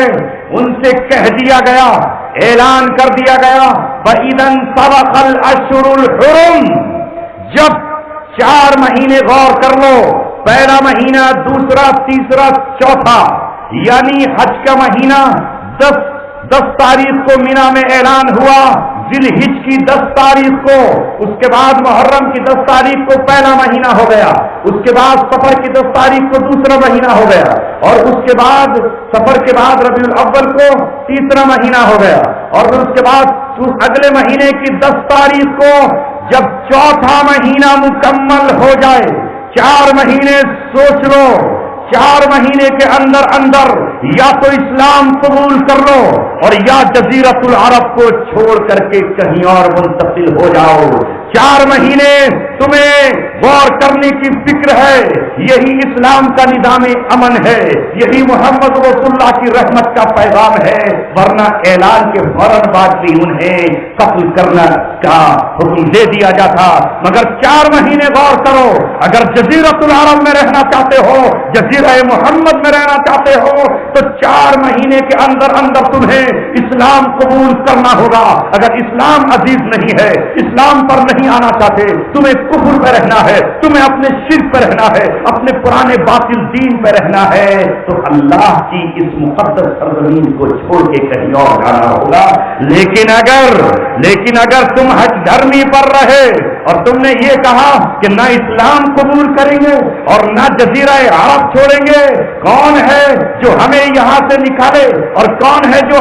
ان سے کہہ دیا گیا, اعلان کر دیا گیا فَإِذَا انْسَلَخَ الْأَشْهُرُ الْحُرُمُ. جب 4 مہینے غور کر لو, پہلا مہینہ, دوسرا, تیسرا, چوتھا, یعنی حج کا مہینہ 10 تاریخ کو مینا میں اعلان ہوا, ذی الحج کی 10 تاریخ کو, اس کے بعد محرم کی 10 تاریخ کو پہلا مہینہ ہو گیا, اس کے بعد سفر کی 10 تاریخ کو دوسرا مہینہ ہو گیا, اور اس کے بعد سفر کے بعد ربیع الاول کو تیسرا مہینہ ہو گیا, اور پھر اس کے بعد اگلے مہینے کی 10 تاریخ کو جب چوتھا مہینہ مکمل ہو جائے. 4 مہینے سوچ لو, 4 مہینے کے اندر یا تو اسلام قبول کر لو اور یا جزیرت العرب کو چھوڑ کر کے کہیں اور منتقل ہو جاؤ. 4 مہینے تمہیں غور کرنے کی فکر ہے, یہی اسلام کا نظام امن ہے, یہی محمد رسول اللہ کی رحمت کا پیغام ہے. ورنہ اعلان کے فوراً بعد بھی انہیں قتل کرنے کا حکم دے دیا جاتا. مگر 4 مہینے غور کرو, اگر جزیرت العرب میں رہنا چاہتے ہو, جزیرہ محمد میں رہنا چاہتے ہو, تو 4 مہینے کے اندر تمہیں اسلام قبول کرنا ہوگا. اگر اسلام عزیز نہیں ہے, اسلام پر نہیں آنا چاہتے, تمہیں کفر میں رہنا ہے، تمہیں اپنے شرک پہ رہنا ہے، اپنے پرانے باطل دین پہ رہنا ہے، تو اللہ کی اس مقدس سرزمین کو چھوڑ کے کہیں اور جانا ہوگا۔ لیکن اگر تم حج دھرمی پر رہے اور تم نے یہ کہا کہ نہ اسلام قبول کریں گے اور نہ جزیرہ عرب چھوڑیں گے، کون ہے جو ہمیں یہاں سے نکالے اور کون ہے جو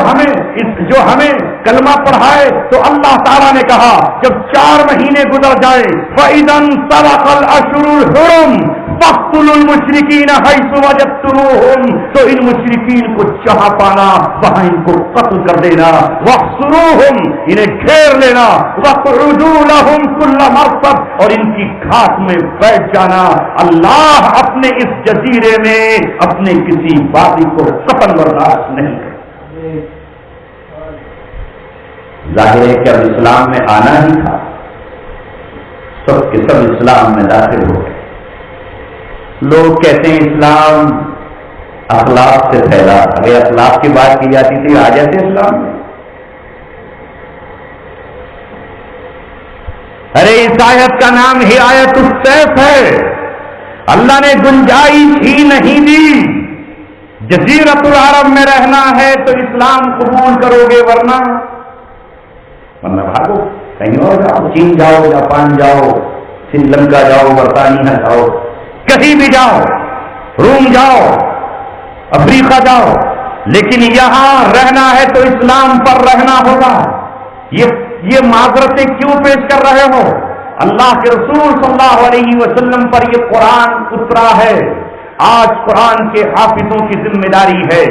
ہمیں کلمہ پڑھائے؟ تو اللہ تعالیٰ نے کہا جب 4 مہینے گزر جائے فَإِذَا انْسَلَخَ الْأَشْهُرُ الْحُرُمُ فَاقْتُلُوا الْمُشْرِكِينَ حَيْثُ وَجَدتُّمُوهُمْ، تو ان مشرکین کو جہاں پانا وہاں ان کو قتل کر دینا، وَاحْصُرُوهُمْ، انہیں گھیر لینا، وَاقْعُدُوا لَهُمْ كُلَّ مَرْصَدٍ، اور ان کی گھاٹ میں بیٹھ جانا۔ اللہ اپنے اس جزیرے میں اپنے کسی باغی کو قتل برداشت نہیں کرے۔ ظاہر ہے کہ اب اسلام میں آنا ہی تھا، سب کے سب اسلام میں داخل ہو گئے۔ لوگ کہتے ہیں اسلام اخلاق سے پھیلا، اگر اخلاق کی بات کی جاتی تھی آ جاتے اسلام میں۔ ارے اس آیت کا نام ہی آیت السیف ہے، اللہ نے گنجائش ہی نہیں دی۔ جزیرۃ العرب میں رہنا ہے تو اسلام قبول کرو گے، ورنہ بھاگو، کہیں اور جاؤ، چین جاؤ، جاپان جاؤ، سری لنکا جاؤ، برطانیہ جاؤ، کہیں بھی جاؤ، روم جاؤ، افریقہ جاؤ، لیکن یہاں رہنا ہے تو اسلام پر رہنا ہوگا۔ یہ معذرتیں کیوں پیش کر رہے ہو؟ اللہ کے رسول صلی اللہ علیہ وسلم پر یہ قرآن اترا ہے، آج قرآن کے حافظوں کی ذمہ داری ہے،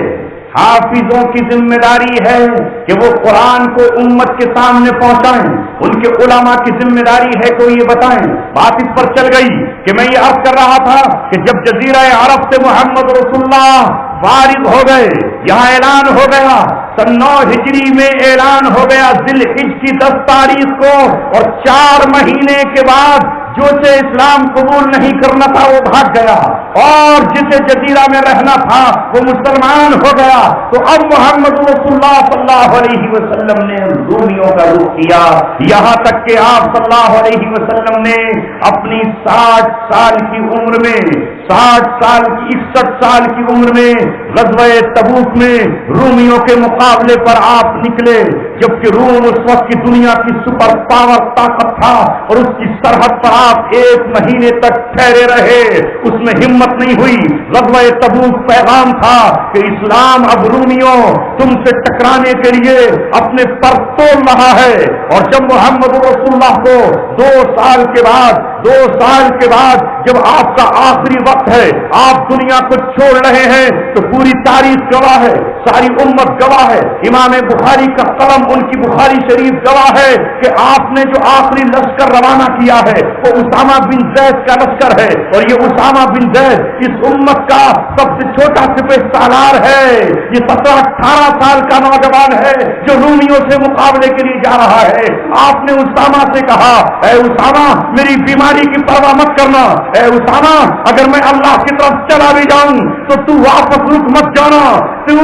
حافظوں کی ذمہ داری ہے کہ وہ قرآن کو امت کے سامنے پہنچائیں، ان کے علماء کی ذمہ داری ہے کہ یہ بتائیں۔ بات اس پر چل گئی کہ میں یہ عرض کر رہا تھا کہ جب جزیرہ عرب سے محمد رسول اللہ فارغ ہو گئے، یہاں اعلان ہو گیا، سن 9 ہجری میں اعلان ہو گیا ذی الحج کی 10 تاریخ کو، اور 4 مہینے کے بعد جو سے اسلام قبول نہیں کرنا تھا وہ بھاگ گیا، اور جسے جزیرہ میں رہنا تھا وہ مسلمان ہو گیا۔ تو اب محمد رسول اللہ صلی اللہ علیہ وسلم نے رومیوں کا رخ کیا، یہاں تک کہ آپ صلی اللہ علیہ وسلم نے اپنی 60 سال کی عمر میں 61 سال کی عمر میں غزوہ تبوک میں رومیوں کے مقابلے پر آپ نکلے، جبکہ روم اس وقت کی دنیا کی سپر پاور طاقت تھا، اور اس کی سرحد پر آپ 1 مہینے تک ٹھہرے رہے، اس میں ہمت نہیں ہوئی۔ غزوہ تبوک پیغام تھا کہ اسلام اب رومیوں تم سے ٹکرانے کے لیے اپنے پر تول رہا ہے، اور جب محمد رسول اللہ کو 2 سال کے بعد جب آپ کا آخری وقت ہے، آپ دنیا کو چھوڑ رہے ہیں، تو پوری تاریخ گواہ ہے، ساری امت گواہ ہے، امام بخاری کا قلم ان کی بخاری شریف گواہ ہے کہ آپ نے جو آخری لشکر روانہ کیا ہے وہ اسامہ بن زید کا لشکر ہے، اور یہ اسامہ بن زید اس امت کا سب سے چھوٹا سپہ سالار ہے، یہ 17-18 سال کا نوجوان ہے جو رومیوں سے مقابلے کے لیے جا رہا ہے۔ آپ نے اسامہ سے کہا، اے اسامہ میری بیماری کی پرواہ مت کرنا، اے اسامہ اگر میں اللہ کی طرف چلا بھی جاؤں تو تو واپس رک مت جانا، تو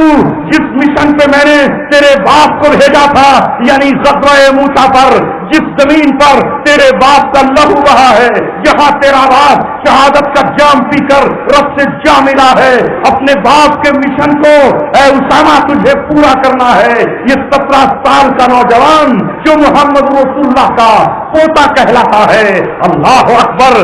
جس مشن پہ میں نے تیرے باپ کو بھیجا تھا، یعنی غزوہ موسیٰ پر، جس زمین پر تیرے باپ کا لہو بہا ہے، جہاں تیرا باپ شہادت کا جام پی کر رب سے جا ملا ہے، اپنے باپ کے مشن کو اے اسامہ تجھے پورا کرنا ہے۔ یہ 17 سال کا نوجوان جو محمد رسول اللہ کا پوتا کہلاتا ہے، اللہ اکبر۔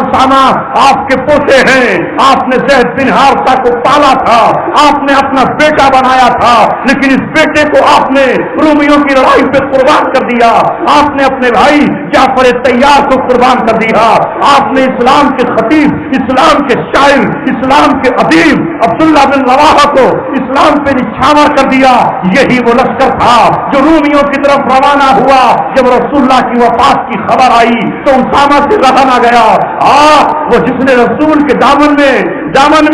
اسامہ آپ کے پوتے ہیں، آپ نے زید بن حارثہ کو پالا تھا، آپ نے اپنا بیٹا بنایا تھا، لیکن اس بیٹے کو آپ نے رومیوں کی لڑائی پہ قربان کر دیا، آپ نے اپنے بھائی جعفر طیار کو قربان کر دیا، آپ نے اسلام کے خطیب، اسلام کے شاعر، اسلام کے ادیب عبداللہ بن رواحہ کو اسلام پہ نچھاور کر دیا۔ یہی وہ لشکر تھا جو رومیوں کی طرف روانہ ہوا۔ جب رسول اللہ کی وفات کی خبر آئی تو اسامہ سے رہا نہ گیا۔ وہ جس نے رسول کے دامن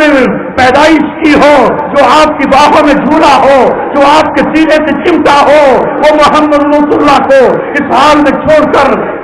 میں پیدائش کی ہو، جو آپ کی باہوں میں جھولا ہو، جو آپ کے سینے سے چمٹا ہو، وہ محمد رسول اللہ کو اس حال میں چھوڑ کر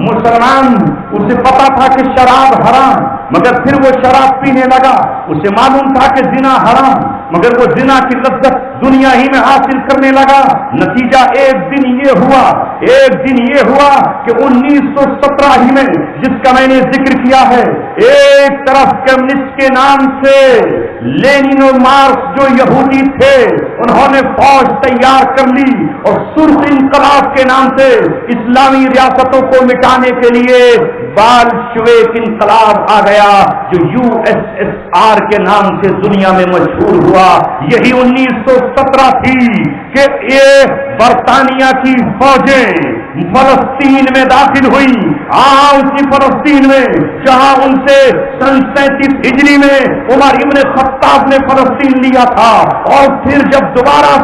مسلمان اسے پتا تھا کہ شراب حرام، مگر پھر وہ شراب پینے لگا۔ اسے معلوم تھا کہ زنا حرام، مگر وہ زنا کی لذت دنیا ہی میں حاصل کرنے لگا۔ نتیجہ ایک دن یہ ہوا کہ 1917 ہی میں، جس کا میں نے ذکر کیا ہے، ایک طرف کمیونسٹ کے نام سے لینن اور مارکس جو یہودی تھے انہوں نے فوج تیار کر لی، اور سرخ انقلاب کے نام سے اسلامی ریاستوں کو مٹانے کے لیے بالشویک انقلاب آ گیا جو USSR کے نام سے دنیا میں مشہور ہوا۔ یہی 1917 تھی کہ یہ برطانیہ کی فوجیں فلسطین میں داخل ہوئی، اسی فلسطین میں جہاں ان سے سن 37 ہجری میں عمر ابن خطاب نے فلسطین لیا تھا، اور پھر جب دوبارہ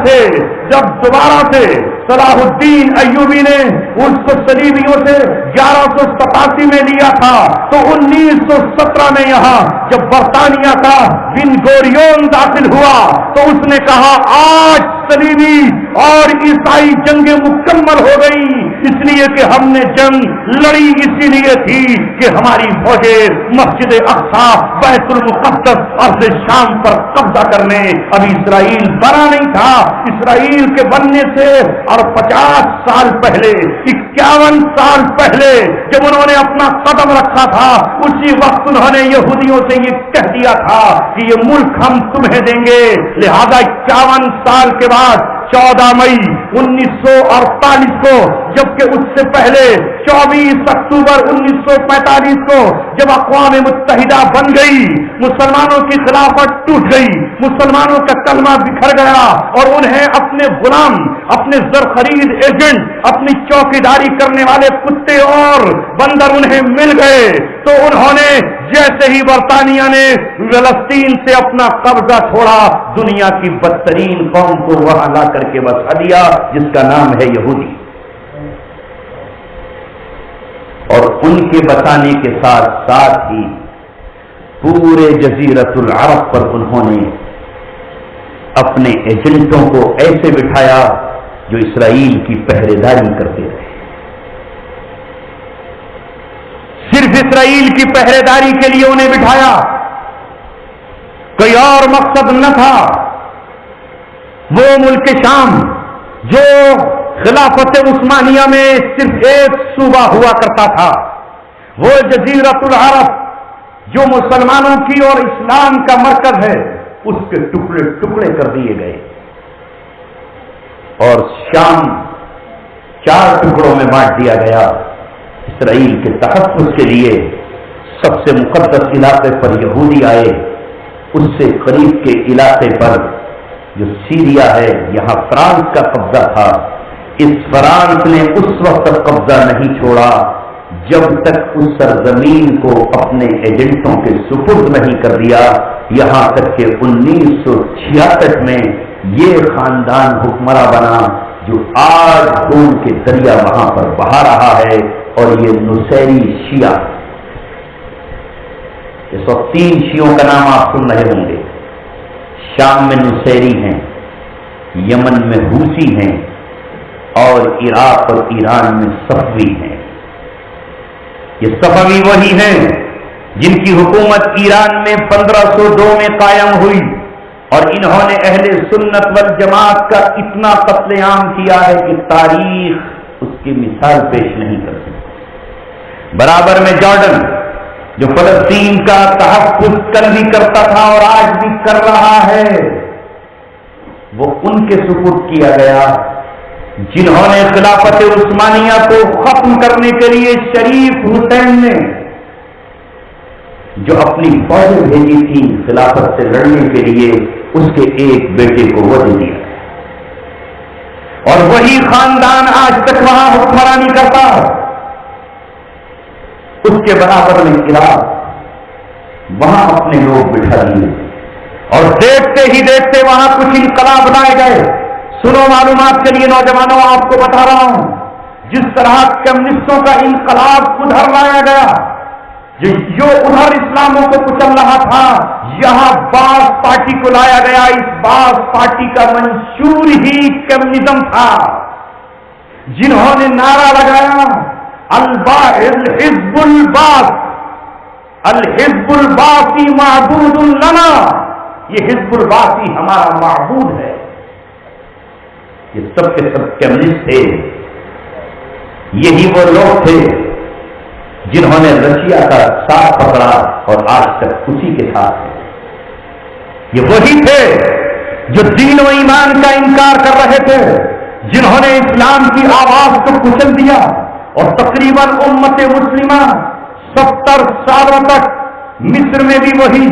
سے صلاح الدین ایوبی نے اس کو صلیبیوں سے 1187 میں لیا تھا، تو 1917 میں یہاں جب برطانیہ کا بن گوریون داخل ہوا تو اس نے کہا آج صلیبی اور عیسائی جنگیں مکمل ہو گئی، اس لیے کہ ہم نے جنگ لڑی اسی لیے تھی کہ ہماری فوجیں مسجد اقصی، بیت المقدس، ارض شام پر قبضہ کرنے۔ ابھی اسرائیل بنا نہیں تھا، اسرائیل کے بننے سے اور 50 سال پہلے، 51 سال پہلے جب انہوں نے اپنا قدم رکھا تھا، اسی وقت انہوں نے یہودیوں سے یہ کہہ دیا تھا کہ یہ ملک ہم تمہیں دیں گے۔ لہذا 51 سال کے بعد 14 مئی 1948 کو، جبکہ اس سے پہلے 24 اکتوبر 1945 کو جب اقوام متحدہ بن گئی، مسلمانوں کی خلافت ٹوٹ گئی، مسلمانوں کا کلمہ بکھر گیا، اور انہیں اپنے غلام، اپنے زرخرید ایجنٹ، اپنی چوکیداری کرنے والے کتے اور بندر انہیں مل گئے، تو انہوں نے جیسے ہی برطانیہ نے فلسطین سے اپنا قبضہ چھوڑا، دنیا کی بدترین قوم کو وہاں لا کر کے بسا دیا جس کا نام ہے یہودی، اور ان کے بسانے کے ساتھ ساتھ ہی پورے جزیرۃ العرب پر انہوں نے اپنے ایجنٹوں کو ایسے بٹھایا جو اسرائیل کی پہرے داری کرتے رہے۔ صرف اسرائیل کی پہرے داری کے لیے انہیں بٹھایا، کوئی اور مقصد نہ تھا۔ وہ ملک شام جو خلافت عثمانیہ میں صرف ایک صوبہ ہوا کرتا تھا، وہ جزیرۃ العرب جو مسلمانوں کی اور اسلام کا مرکز ہے، اس کے ٹکڑے ٹکڑے کر دیے گئے، اور شام 4 ٹکڑوں میں بانٹ دیا گیا۔ اسرائیل کے تحفظ کے لیے سب سے مقدس علاقے پر یہودی آئے، اس سے قریب کے علاقے پر جو سیریا ہے، یہاں فرانس کا قبضہ تھا، اس فرانس نے اس وقت تک قبضہ نہیں چھوڑا جب تک اس سرزمین کو اپنے ایجنٹوں کے سپرد نہیں کر دیا، یہاں تک کہ 1966 میں یہ خاندان حکمراں بنا جو آج خون کے دریا وہاں پر بہا رہا ہے، اور یہ نصیری شیعہ۔ اس وقت 3 شیعوں کا نام آپ سن رہے ہوں گے، شام میں نصیری ہیں، یمن میں حوثی ہیں، اور عراق اور ایران میں صفوی ہیں۔ یہ صفوی وہی ہیں جن کی حکومت ایران میں 1502 میں قائم ہوئی، اور انہوں نے اہل سنت والجماعت کا اتنا قتل عام کیا ہے کہ تاریخ اس کی مثال پیش نہیں کر سکتی۔ برابر میں جارڈن جو فلسطین کا تحفظ کل بھی کرتا تھا اور آج بھی کر رہا ہے، وہ ان کے سپرد کیا گیا جنہوں نے خلافت عثمانیہ کو ختم کرنے کے لیے شریف حسین نے جو اپنی فوج بھیجی تھی خلافت سے لڑنے کے لیے، اس کے ایک بیٹے کو وہ دے دیا، اور وہی خاندان آج تک وہاں حکمرانی کرتا ہے۔ اس کے برابر میں عراق، وہاں اپنے لوگ بٹھا دیے، اور دیکھتے ہی دیکھتے وہاں کچھ انقلاب لائے گئے۔ سنو، معلومات کے لیے نوجوانوں آپ کو بتا رہا ہوں، جس طرح کمیونسٹوں کا انقلاب ادھر لایا گیا، جو ادھر اسلاموں کو کچل رہا تھا، یہاں باس پارٹی کو لایا گیا۔ اس باس پارٹی کا منشور ہی کمیونزم تھا، جنہوں نے نعرہ لگایا الحزب الباس، الحزب الباسی معبود لنا، یہ حزب الباسی ہمارا معبود ہے۔ یہ سب کے سب کمیونسٹ تھے، یہی وہ لوگ تھے جنہوں نے رشیا کا ساتھ پکڑا اور آج تک اسی کے ساتھ ہیں۔ یہ وہی تھے جو دین و ایمان کا انکار کر رہے تھے، جنہوں نے اسلام کی آواز کو کچل دیا، اور تقریباً امت مسلمہ 70 سالوں تک، مصر میں بھی وہی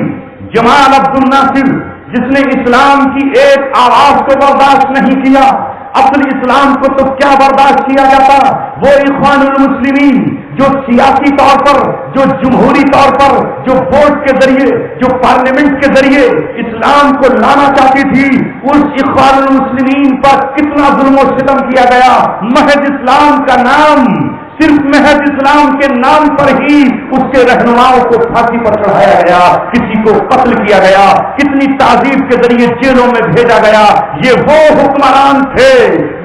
جمال عبد الناصر جس نے اسلام کی ایک آواز کو برداشت نہیں کیا، اصل اسلام کو تو کیا برداشت کیا جاتا، وہ اخوان المسلمین جو سیاسی طور پر، جو جمہوری طور پر، جو ووٹ کے ذریعے، جو پارلیمنٹ کے ذریعے اسلام کو لانا چاہتی تھی، اس اخوان المسلمین پر کتنا ظلم و ستم کیا گیا۔ محض اسلام کا نام، صرف محض اسلام کے نام پر ہی اس کے رہنماؤں کو پھانسی پر چڑھایا گیا، کسی کو قتل کیا گیا، کتنی تعذیب کے ذریعے جیلوں میں بھیجا گیا۔ یہ وہ حکمران تھے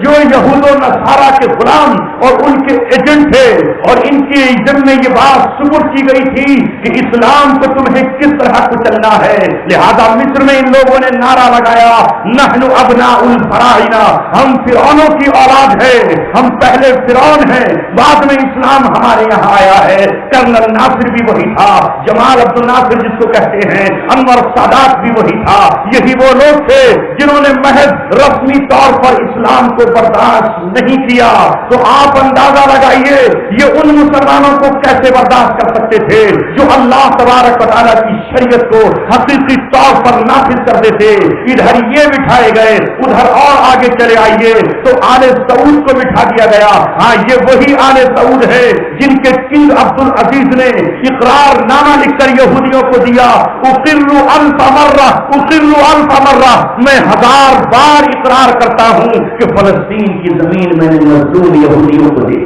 جو یہود و نصارہ کے غلام اور ان کے ایجنٹ تھے، اور ان کے ذمے یہ بات سپرد کی گئی تھی کہ اسلام کو تمہیں کس طرح کچلنا ہے۔ لہذا مصر میں ان لوگوں نے نعرہ لگایا، نحن ابناء الفراعنہ، ہم فرعونوں کی اولاد ہے، ہم پہلے فرعون ہیں، بعد میں اسلام ہمارے یہاں آیا ہے۔ کرنل ناصر بھی وہی تھا، جمال عبد الناصر جس کو کہتے ہیں، انور سادات بھی وہی تھا۔ یہی وہ لوگ تھے جنہوں نے محض رسمی طور پر اسلام کو برداشت نہیں کیا۔ تو آپ اندازہ لگائیے یہ ان مسلمانوں کو کیسے برداشت کر سکتے تھے جو اللہ تبارک و تعالیٰ کی شریعت کو حقیقی طور پر نافذ کرتے تھے۔ ادھر یہ بٹھائے گئے، ادھر اور آگے چلے آئیے تو آل سعود کو بٹھا دیا گیا۔ ہاں یہ وہی آل سعود ہے جن کے کنگ عبد العزیز نے اقرار نامہ لکھ کر یہودیوں کو دیا، اقر الف مرہ، اقر الف مرہ، میں 1000 بار اقرار کرتا ہوں کہ فلسطین کی زمین میں نے مظلوم یہودیوں کو دی۔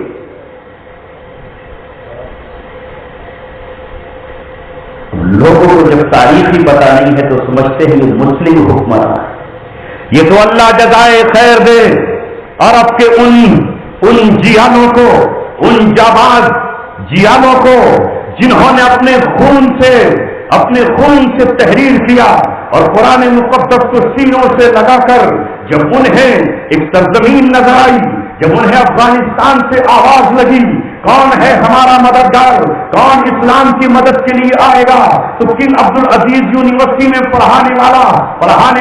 لوگوں کو جب تاریخ ہی پتا نہیں ہے تو سمجھتے ہیں یہ مسلم حکمران، یہ تو اللہ جزائے خیر دے عرب کے ان جیانوں کو، ان جاباز جیانوں کو جنہوں نے اپنے خون سے تحریر کیا اور قرآن مقدس کو سینوں سے لگا کر جب انہیں ایک سرزمین نظر آئی، جب انہیں افغانستان سے آواز لگی کون ہے ہمارا مددگار، کون اسلام کی مدد کے لیے آئے گا، تو کنگ عبد العزیز یونیورسٹی میں پڑھانے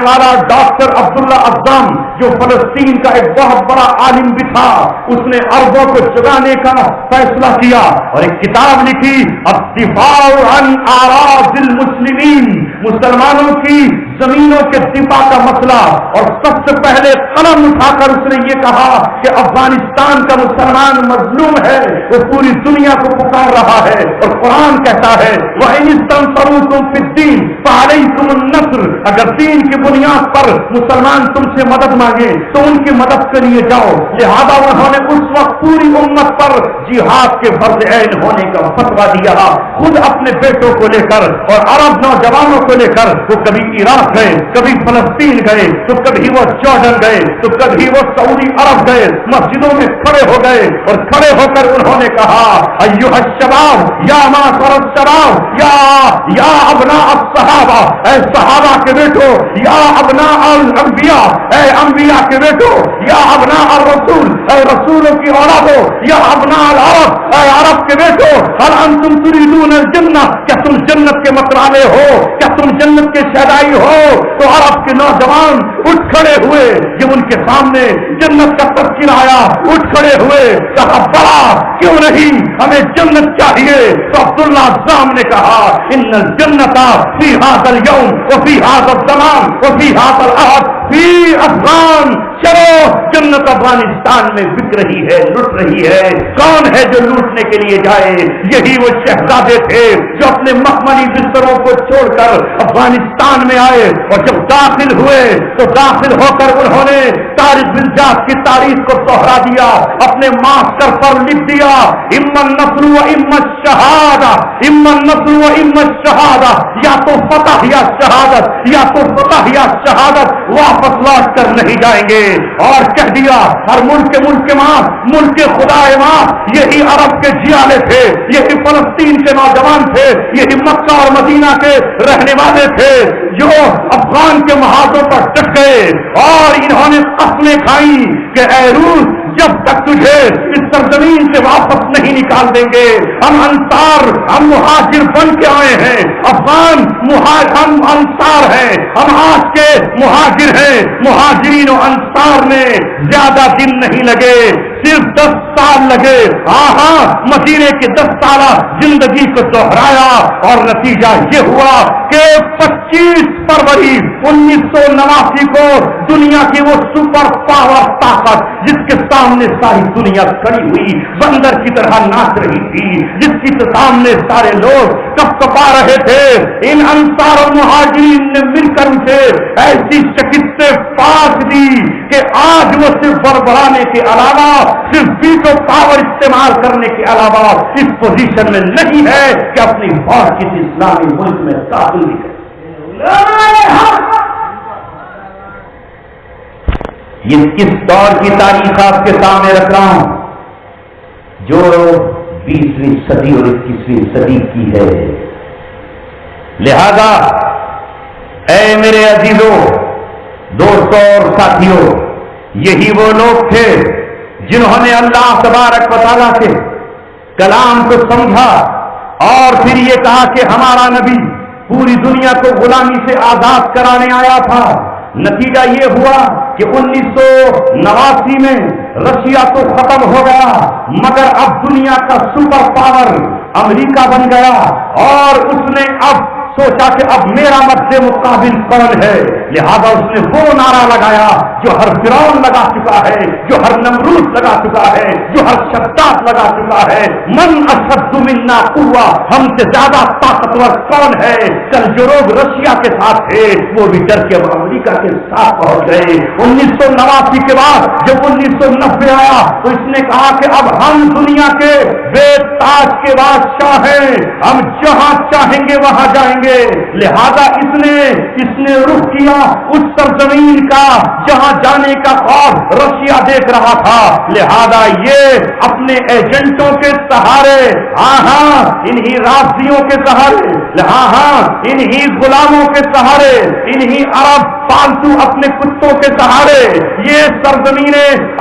والا ڈاکٹر عبداللہ اعظم جو فلسطین کا ایک بہت بڑا عالم بھی تھا، اس نے عربوں کو جگانے کا فیصلہ کیا اور ایک کتاب لکھی، الدفاع عن اراضی المسلمین، مسلمانوں کی زمینوں کے دفاع کا مسئلہ۔ اور سب سے پہلے قلم اٹھا کر اس نے یہ کہا کہ افغانستان کا مسلمان مظلوم ہے، وہ پوری دنیا کو پکار رہا ہے، اور قرآن کہتا ہے وَإِنِ اسْتَنصَرُوكُمْ فِي الدِّينِ فَعَلَيْكُمُ النَّصْرُ، اگر دین کی بنیاد پر مسلمان تم سے مدد مانگے تو ان کی مدد کے لیے جاؤ۔ لہذا انہوں نے اس وقت پوری امت پر جہاد کے فرض عین ہونے کا فتویٰ دیا، خود اپنے بیٹوں کو لے کر اور عرب نوجوانوں کو لے کر وہ کبھی عراق گئے، کبھی فلسطین گئے، تو کبھی وہ جارڈن گئے، تو کبھی وہ سعودی عرب گئے، مسجدوں میں کھڑے ہو گئے اور کھڑے ہو کر انہوں نے کہا ایھا الشباب یا معشر الشباب یا ابناء الصحابہ، اے صحابہ کے بیٹو، یا ابناء الانبیاء، اے انبیاء کے بیٹو، یا ابناء الرسول، اے رسولوں کی اولادوں، یا ابناء العرب، اے عرب کے بیٹو، هل انتم تريدون الجنہ، کیا تم جنت کے مترالے ہو، کیا تم جنت کے شہدائی ہو؟ تو عرب کے نوجوان اٹھ کھڑے ہوئے، جب ان کے سامنے جنت کا تذکرہ آیا اٹھ کھڑے ہوئے، کہا بڑا کیوں نہیں، ہمیں جنت چاہیے۔ تو عبداللہ اعظم نے کہا ان الجنت فی ھذا اليوم وفی ھذا الزمان وفی ھذا العہد فی افغان، چلو جنت افغانستان میں بک رہی ہے، لٹ رہی ہے۔ کون ہے جو لوٹنے کے لیے جائے؟ یہی وہ شہزادے تھے جو اپنے مخملی بستروں کو چھوڑ کر افغانستان میں آئے، اور جب داخل ہوئے تو داخل ہو کر انہوں نے طارق بن زیاد کی تاریخ کو دوہرا دیا، اپنے ماسٹر پر لکھ دیا اما النصر و اما الشہادہ، اما النصر و اما الشہادہ، یا تو فتح یا شہادت، یا تو فتح یا شہادت، واپس لوٹ کر نہیں جائیں گے۔ اور کہہ دیا ہر ملک ماں ملک خدا ماں یہی عرب کے جیالے تھے، یہی فلسطین کے نوجوان تھے، یہی مکہ اور مدینہ کے رہنے والے تھے جو افغان کے محاذوں پر ڈٹ گئے اور انہوں نے قسمیں کھائی کہ اے روح جب تک تجھے اس سرزمین سے واپس نہیں نکال دیں گے ہم انصار، ہم مہاجر بن کے آئے ہیں، افغان ہم انصار ہیں، ہم آج کے مہاجر ہیں۔ مہاجرین و انصار میں زیادہ دن نہیں لگے، صرف 10 سال لگے۔ ہاں مدینے کی 10 سالہ زندگی کو دوہرایا اور نتیجہ یہ ہوا کہ 25 فروری 1989 کو دنیا کی وہ سپر پاور طاقت جس کے سامنے ساری دنیا کھڑی ہوئی بندر کی طرح ناچ رہی تھی، جس کے سامنے سارے لوگ کپ کپا رہے تھے، ان انصار اور مہاجرین نے مل کر اسے ایسی شکست پاک دی کہ آج وہ صرف بڑبڑانے کے علاوہ، صرف ویٹو پاور استعمال کرنے کے علاوہ اس پوزیشن میں نہیں ہے کہ اپنی فوج کسی اسلامی ملک میں داخل بھی کرے۔ یہ کس دور کی تاریخ آپ کے سامنے رکھ رہا ہوں جو 20ویں صدی اور 21ویں صدی کی ہے۔ لہذا اے میرے عزیزوں، دوستوں اور ساتھیوں، یہی وہ لوگ تھے جنہوں نے اللہ تبارک و تعالیٰ کے کلام کو سمجھا اور پھر یہ کہا کہ ہمارا نبی پوری دنیا کو غلامی سے آزاد کرانے آیا تھا۔ نتیجہ یہ ہوا کہ 1989 میں رشیا تو ختم ہو گیا، مگر اب دنیا کا سپر پاور امریکہ بن گیا اور اس نے اب سوچا کہ اب میرا مد مقابل کون ہے، لہذا اس نے وہ نعرہ لگایا جو ہر فرعون لگا چکا ہے، جو ہر نمرود لگا چکا ہے، جو ہر شداد لگا چکا ہے، من اشد منا قوہ، ہم سے زیادہ طاقتور کون ہے۔ کل جو لوگ رشیا کے ساتھ تھے وہ بھی ڈر کے امریکہ کے ساتھ پہنچ گئے۔ 1989 کے بعد جب 1990 آیا تو اس نے کہا کہ اب ہم دنیا کے بے تاج کے بادشاہ ہیں، ہم جہاں چاہیں گے وہاں جائیں گے۔ لہذا اس نے رخ کیا اس سرزمین کا جہاں جانے کا خواب رشیا دیکھ رہا تھا۔ لہذا یہ اپنے ایجنٹوں کے سہارے، انہی رازیوں کے سہارے، انہی غلاموں کے سہارے، انہی عرب پالتو اپنے کتوں کے سہارے یہ سرزمین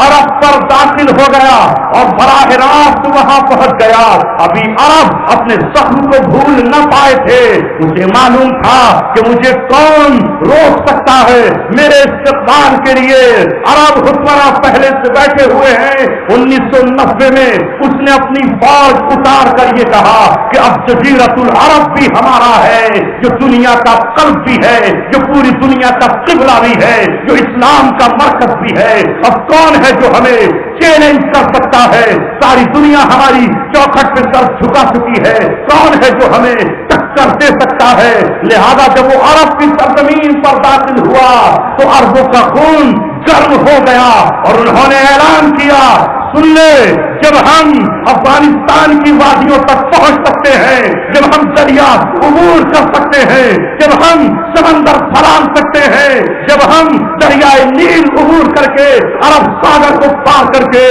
عرب پر داخل ہو گیا اور براہ راست وہاں پہنچ گیا۔ ابھی عرب اپنے زخم کو بھول نہ پائے تھے، مجھے معلوم تھا کہ مجھے کون روک سکتا ہے میرے استقبال کے لیے۔ عرب حکمراں پہلے سے بیٹھے ہوئے ہیں۔ 1990 میں اس نے اپنی فوج اتار کر یہ کہا کہ اب جزیرۃ العرب بھی ہمارا ہے، جو دنیا کا قلب بھی ہے، جو پوری دنیا کا قبلہ بھی ہے، جو اسلام کا مرکز بھی ہے۔ اب کون ہے جو ہمیں چیلنج کر سکتا ہے؟ ساری دنیا ہماری چوکھٹ پہ سر جھکا چکی ہے، کون ہے جو ہمیں ٹکر دے سکتا ہے؟ لہذا جب وہ عرب کی سرزمین پر داخل ہوا تو عربوں کا خون گرم ہو گیا اور انہوں نے اعلان کیا، سن لے، جب ہم افغانستان کی وادیوں تک پہنچ سکتے ہیں، جب ہم دریا عبور کر سکتے ہیں، جب ہم سمندر پھلان سکتے ہیں، جب ہم دریائے نیل عبور کر کے عرب ساگر کو پار کر کے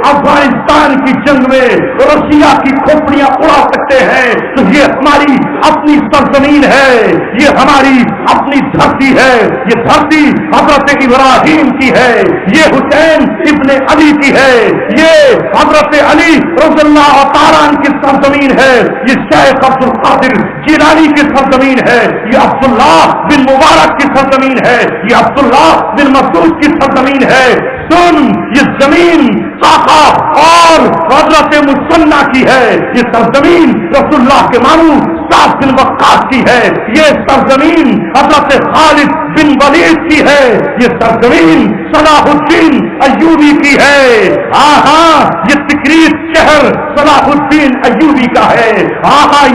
افغانستان کی جنگ میں رشیا کی کھوپڑیاں اڑا سکتے ہیں، تو یہ ہماری اپنی سرزمین ہے، یہ ہماری اپنی دھرتی ہے، یہ دھرتی حضرت ابراہیم کی ہے، یہ حسین ابن علی کی ہے، یہ حضرت علی رضی اللہ تعالیٰ عنہ کی سرزمین ہے، یہ شیخ عبد القادر جیلانی کی سرزمین ہے، یہ عبداللہ بن مبارک کی سرزمین ہے، یہ عبداللہ بن مسعود کی سرزمین ہے۔ سن، یہ زمین آقا اور حضرت مسنہ کی ہے، یہ سرزمین رسول اللہ کے مانو سعد بن وقاص کی ہے، یہ سرزمین حضرت خالد بن ولید کی ہے، یہ سرزمین صلاح الدین ایوبی کی ہے۔ یہ تکریت شہر صلاح الدین ایوبی کا ہے،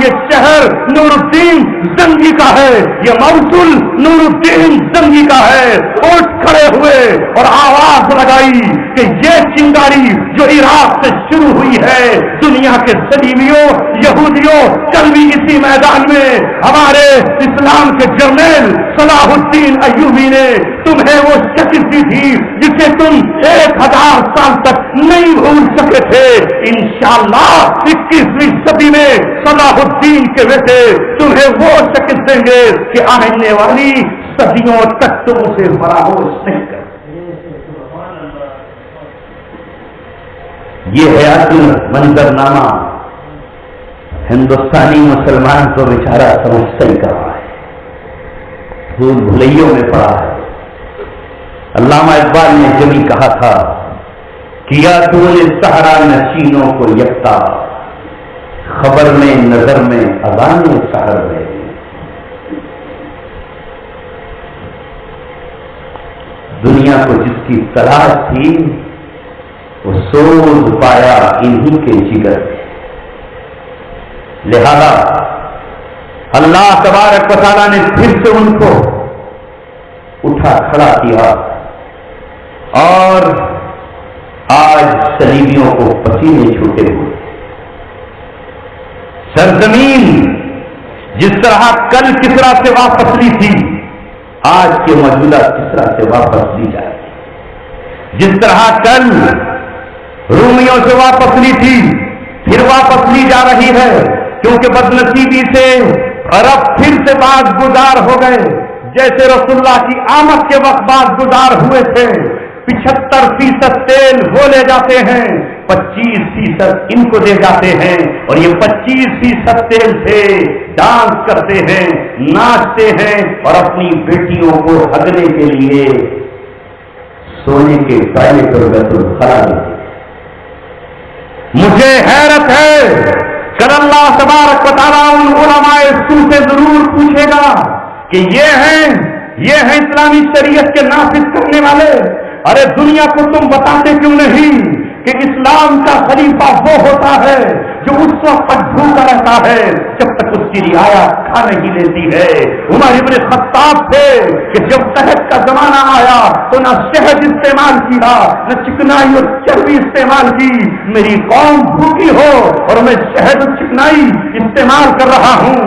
یہ شہر نور الدین زنگی کا ہے، یہ موصل نور الدین زنگی کا ہے۔ اٹھ کھڑے ہوئے اور آواز لگائی کہ یہ چنگاری جو عراق سے شروع ہوئی ہے، دنیا کے صلیبیوں یہودیوں کل بھی اسی میدان میں ہمارے اسلام کے جرنیل صلاح الدین الدین ایوبی نے تمہیں وہ شکست دی تھی جسے تم 1000 سال تک نہیں بھول سکے تھے. انشاءاللہ 21ویں صدی میں صلاح الدین کے بیٹے تمہیں وہ شکست دیں گے کہ آنے والی صدیوں تک تم اسے فراموش نہیں کر. یہ ہے اصل منظرنامہ. ہندوستانی مسلمان تو بیچارہ سمجھتا ہی کر رہا ہے, بھول بھلیوں میں پڑا ہے. علامہ اقبال نے جبھی کہا تھا کیا تو نے سہارا نشینوں کو یکتا, خبر میں نظر میں اذان سحر میں. دنیا کو جس کی تلاش تھی وہ سوز پایا انہی کے جگر میں. لہذا اللہ تبارک و تعالیٰ نے پھر سے ان کو اٹھا کھڑا کیا اور آج صلیبیوں کو پسینے چھوٹے ہوئے. سرزمین جس طرح کل کسرا سے واپس لی تھی آج کے موجودہ کسرا سے واپس لی جائے. جس طرح کل رومیوں سے واپس لی تھی پھر واپس لی جا رہی ہے, کیونکہ بدنصیبی سے عرب پھر سے باز گزار ہو گئے. جیسے رسول اللہ کی آمد کے وقت باز گزار ہوئے تھے. 75% تیل وہ لے جاتے ہیں, 25% ان کو دے جاتے ہیں, اور یہ 25% تیل سے ڈانس کرتے ہیں, ناچتے ہیں, اور اپنی بیٹیوں کو ہگنے کے لیے سونے کے پہلے پر بیت الخلا دیتے. مجھے حیرت ہے کل اللہ تبارک و تعالیٰ ان علماء سو سے ضرور پوچھے گا کہ یہ ہیں اسلامی شریعت کے نافذ کرنے والے. ارے دنیا کو تم بتاتے کیوں نہیں کہ اسلام کا خلیفہ وہ ہوتا ہے جو اس وقت تک بھوکا رہتا ہے جب تک اس کی رعایت کھا نہیں لیتی ہے. عمر ابن خطاب تھے کہ جب قحط کا زمانہ آیا تو نہ شہد استعمال کیا نہ چکنائی اور چربی استعمال کی. میری قوم بھوکی ہو اور میں شہد اور چکنائی استعمال کر رہا ہوں.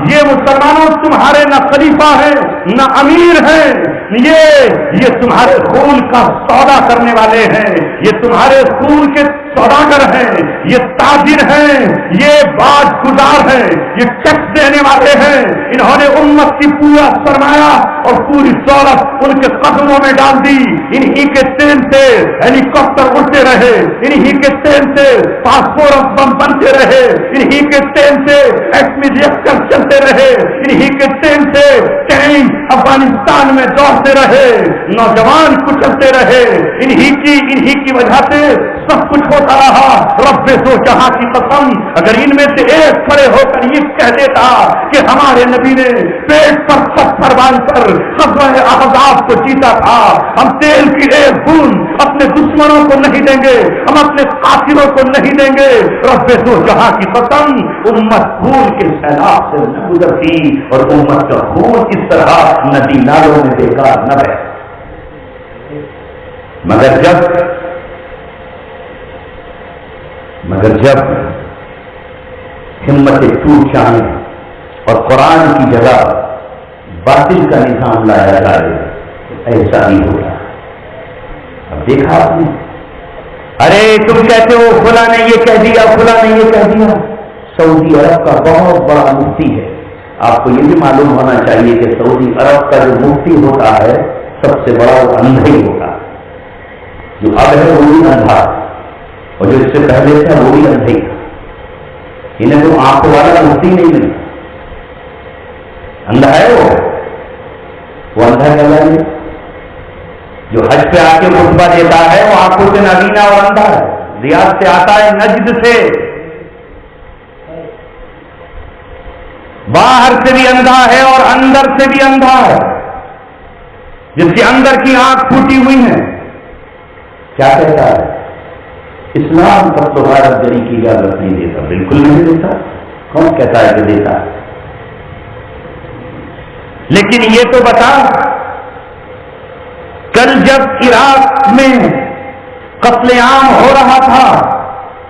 یہ مسلمانوں تمہارے نہ خلیفہ ہیں نہ امیر ہیں, یہ تمہارے خون کا سودا کرنے والے ہیں, یہ تمہارے خون کے سوداگر ہیں, یہ تاجر ہیں, یہ باز گزار ہیں, یہ ٹیکس دینے والے ہیں. انہوں نے امت کی پورا سرمایہ اور پوری دولت ان کے قدموں میں ڈال دی. انہی کے تیل سے ہیلی کاپٹر اڑتے رہے, انہی کے تیل سے پاسپورٹ بم بنتے رہے, انہی کے تیل سے ایٹمی ریئیکٹر چلتے رہے, انہی کے تیل سے ٹینک افغانستان میں دوڑتے رہے, نوجوان کچلتے رہے. انہی کی وجہ سے سب کچھ ہوتا رہا. رب دو جہاں کی قسم اگر ان میں سے ایک کھڑے ہو کر یہ کہہ دیتا کہ ہمارے نبی نے پیٹ پر پتھر باندھ کر غزوہ احزاب کو جیتا تھا, ہم تیل کی ایک بوند اپنے دشمنوں کو نہیں دیں گے, ہم اپنے قاتلوں کو نہیں دیں گے. رب دو جہاں کی قسم امت خون کے سیلاب سے نہ گزرتی اور امت کا خون اس طرح ندی نالوں میں بیکار نہ رہے. مگر جب ہمتیں ٹوٹ جائیں اور قرآن کی جگہ باطل کا نظام لایا جائے تو ایسا ہی ہوگا. اب دیکھا آپ نے, ارے تم کہتے ہو فلاں نے یہ کہہ دیا, فلاں نے یہ کہہ دیا. سعودی عرب کا بہت بڑا مفتی ہے. آپ کو یہ بھی معلوم ہونا چاہیے کہ سعودی عرب کا جو مفتی ہوتا ہے سب سے بڑا وہ اندھا ہی ہوتا ہے. جو اب ہے وہ بھی اندھا, اور جو اس سے پہلے تھا وہ بھی اندھا ہی تھا. انہیں تو آنکھوں والا مفتی نہیں ملتا, اندھا ہے وہ اندھا کہہ رہا ہے. جو حج پہ آ کے خطبہ دیتا ہے وہ آنکھوں سے نابینا اور اندھا ہے. ریاض سے آتا ہے نجد سے, باہر سے بھی اندھا ہے اور اندر سے بھی اندھا ہے. جس کے اندر کی آنکھ پھوٹی ہوئی ہے کیا کہتا ہے؟ اسلام پر تو غارت گری کی اجازت نہیں دیتا. بالکل نہیں دیتا. کون کہتا ہے کہ دیتا ہے؟ لیکن یہ تو بتا, کل جب عراق میں قتل عام ہو رہا تھا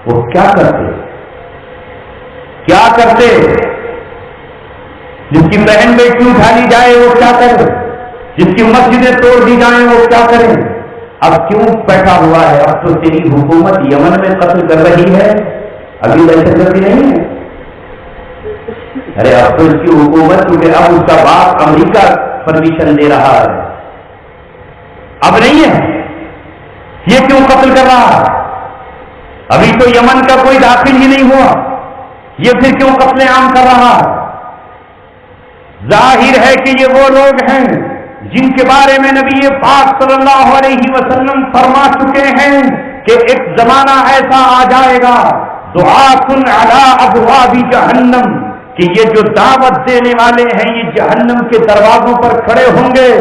وہ کیا کرتے؟ جس کی بہن بیٹی اٹھا لی جائے وہ کیا کرے، جس کی مسجدیں توڑ دی جائیں وہ کیا کرے؟ اب کیوں بیٹھا ہوا ہے؟ اب تو تیری حکومت یمن میں قتل کر رہی ہے، ابھی دہشت گردی نہیں ہے؟ ارے اب تو اس کی حکومت، کیونکہ اب اس کا باپ امریکہ پرمیشن دے رہا ہے، اب نہیں ہے، یہ کیوں قتل کر رہا ہے؟ ابھی تو یمن کا کوئی داخل ہی نہیں ہوا، یہ پھر کیوں قتل عام کر رہا ہے؟ ظاہر ہے کہ یہ وہ لوگ ہیں جن کے بارے میں نبی پاک صلی اللہ علیہ وسلم فرما چکے ہیں کہ ایک زمانہ ایسا آ جائے گا دعاۃ علی ابواب جہنم، کہ یہ جو دعوت دینے والے ہیں یہ جہنم کے دروازوں پر کھڑے ہوں گے،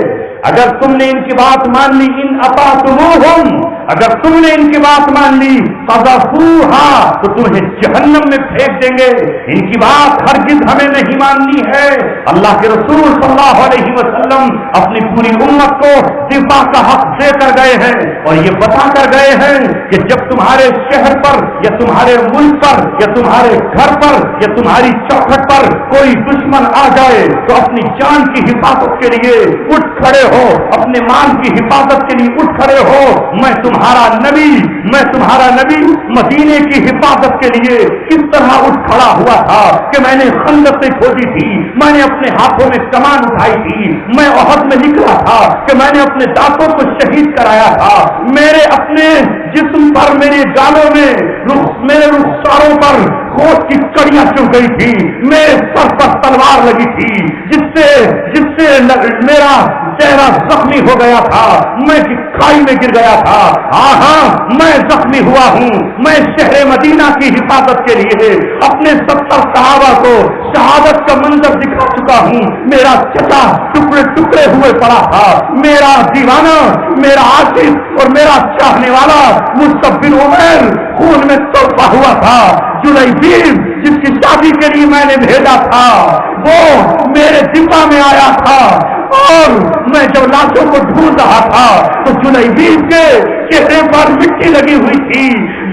اگر تم نے ان کی بات مان لی، ان اطعتموہم، اگر تم نے ان کی بات مان لی، فذفوہا، تو تمہیں جہنم میں پھینک دیں گے، ان کی بات ہرگز ہمیں نہیں ماننی ہے۔ اللہ کے رسول صلی اللہ علیہ وسلم اپنی پوری امت کو دفاع کا حق دے کر گئے ہیں اور یہ بتا کر گئے ہیں کہ جب تمہارے شہر پر یا تمہارے ملک پر یا تمہارے گھر پر یا تمہاری چوکھٹ پر کوئی دشمن آ جائے تو اپنی جان کی حفاظت کے لیے اٹھ کھڑے ہو، اپنے مال کی حفاظت کے لیے اٹھ کھڑے ہو۔ میں تمہارا نبی مدینے کی حفاظت کے لیے کس طرح اٹھ کھڑا ہوا تھا کہ میں نے خندقیں کھودی تھی، میں نے اپنے ہاتھوں میں کمان اٹھائی تھی، میں احد میں نکلا تھا کہ میں نے اپنے دانتوں کو شہید کرایا تھا، میرے اپنے جسم پر، میرے گالوں میں، میرے رخساروں پر خوش کی کڑیاں چل گئی تھی، میرے سر پر تلوار لگی تھی جس سے میرا چہرہ زخمی ہو گیا تھا، میں کھائی میں گر گیا تھا۔ ہاں میں زخمی ہوا ہوں، میں شہر مدینہ کی حفاظت کے لیے اپنے 70 صحابہ کو شہادت کا منظر دکھا چکا ہوں، میرا چچا ٹکڑے ٹکڑے ہوئے پڑا تھا، میرا دیوانہ، میرا عاشق اور میرا چاہنے والا مصعب بن عمیر خون میں تڑپا ہوا تھا، جلیبیب جس کی شادی کے لیے میں نے بھیجا تھا وہ میرے دفاع میں آیا تھا، اور میں جب لاشوں کو ڈھونڈ رہا تھا تو جلیبیب کے چہرے پر مٹی لگی ہوئی تھی،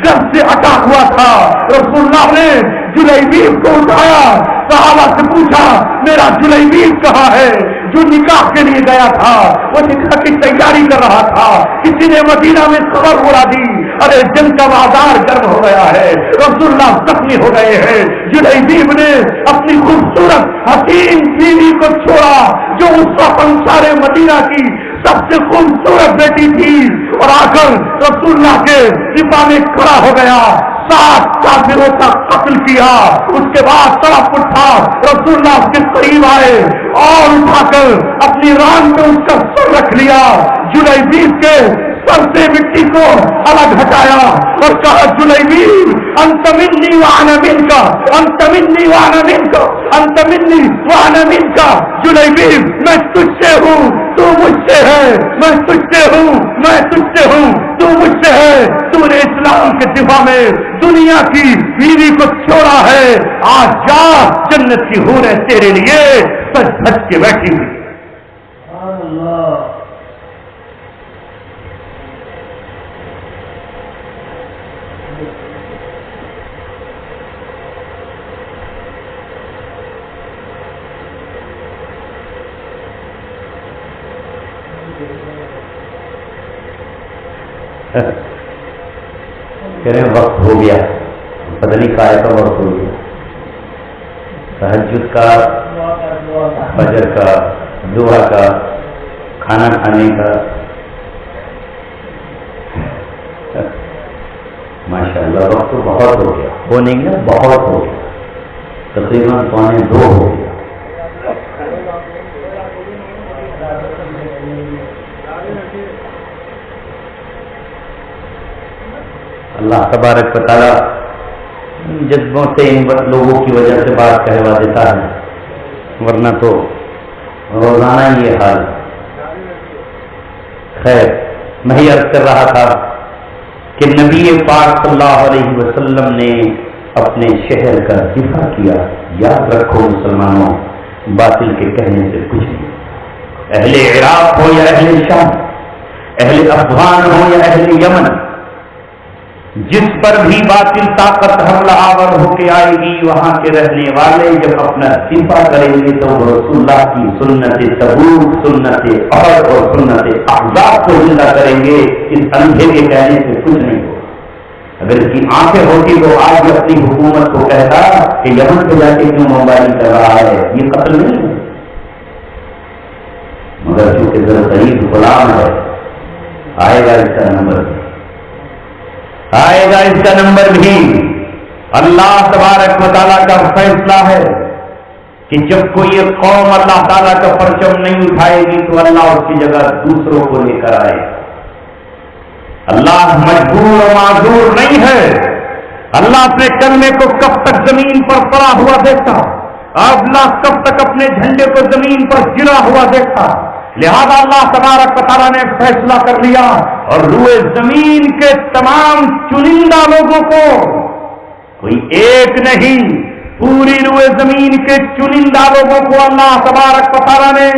گرد سے اٹا ہوا تھا۔ رسول اللہ نے جلیبیب کو اٹھایا، صحابہ سے پوچھا میرا جلیبیب کہاں ہے؟ جو نکاح کے لیے گیا تھا، وہ نکاح کی تیاری کر رہا تھا، کسی نے مدینہ میں خبر اڑا دی، ارے جن کا بازار گرم ہو گیا ہے، رسول اللہ زخمی ہو گئے ہیں۔ جلیبیب نے اپنی خوبصورت حسین بیوی کو چھوڑا جو اس وقت انصار مدینہ کی سب سے خوبصورت بیٹی تھی، اور آ کر رسول اللہ کے دفاع میں کھڑا ہو گیا، 7 کافروں کا قتل کیا۔ اس کے بعد طرف اٹھا، رسول اللہ کے قریب آئے اور اٹھا کر اپنی ران پہ اس کا سر رکھ لیا، جلیبیب کے سر سے مٹی کو الگ ہٹایا اور کہا جلیبیب انت منی وانا منک، انت منی وانا منک، انت منی وانا منک، جلیبیب میں تجھ سے ہوں تو مجھ سے ہے، میں تجھ سے ہوں میں تجھ سے ہوں تو مجھ سے ہے۔ تو نے اسلام کے دفاع میں دنیا کی بیوی کو چھوڑا ہے، آج جا جنت کی حوریں تیرے لیے سج دھج کے بیٹھی ہوئی۔ کہہ رہے وقت ہو گیا، پتہ نہیں کائے کا وقت ہو گیا، تہجد کا، فجر کا، دعا کا، کھانا کھانے کا، ماشاء اللہ وقت تو بہت ہو گیا، وہ نہیں گیا بہت ہو گیا، تقریباً 1:45 ہو گیا۔ اللہ تبارک و تعالی جذبوں سے ان لوگوں کی وجہ سے بات کہوا دیتا ہے، ورنہ تو روزانہ یہ حال۔ خیر، میں ہی عرض کر رہا تھا کہ نبی پاک صلی اللہ علیہ وسلم نے اپنے شہر کا دفاع کیا۔ یاد رکھو مسلمانوں، باطل کے کہنے سے کچھ نہیں، اہل عراق ہو یا اہل شام، اہل افغان ہو یا اہل یمن، جس پر بھی باطل طاقت حملہ آور ہو کے آئے گی، وہاں کے رہنے والے جب اپنا دفاع کریں گے تو وہ رسول اللہ کی سنت تبوک، سنت احد اور سنت احزاب کو زندہ کریں گے۔ اس اندھے کے کہنے سے کچھ نہیں ہوگا۔ اگر اس کی آنکھیں ہوتی تو آج اپنی حکومت کو کہتا کہ یمن سے جا کے کیوں بمباری کر رہا ہے، یہ قتل نہیں ہے، مگر چونکہ ذرا غلام ہے، آئے گا اس کا نمبر بھی، آئے گا اس کا نمبر بھی۔ اللہ تبارک و تعالیٰ کا فیصلہ ہے کہ جب کوئی ایک قوم اللہ تعالیٰ کا پرچم نہیں اٹھائے گی تو اللہ اس کی جگہ دوسروں کو لے کر آئے گا۔ اللہ مجبور و معذور نہیں ہے۔ اللہ اپنے کلمے کو کب تک زمین پر پڑا ہوا دیکھتا، اللہ کب تک اپنے جھنڈے کو زمین پر گرا ہوا دیکھتا۔ لہذا اللہ تبارک و تعالیٰ نے فیصلہ کر لیا اور روئے زمین کے تمام چنندہ لوگوں کو، کوئی ایک نہیں، پوری روئے زمین کے چنندہ لوگوں کو اللہ تبارک و تعالیٰ نے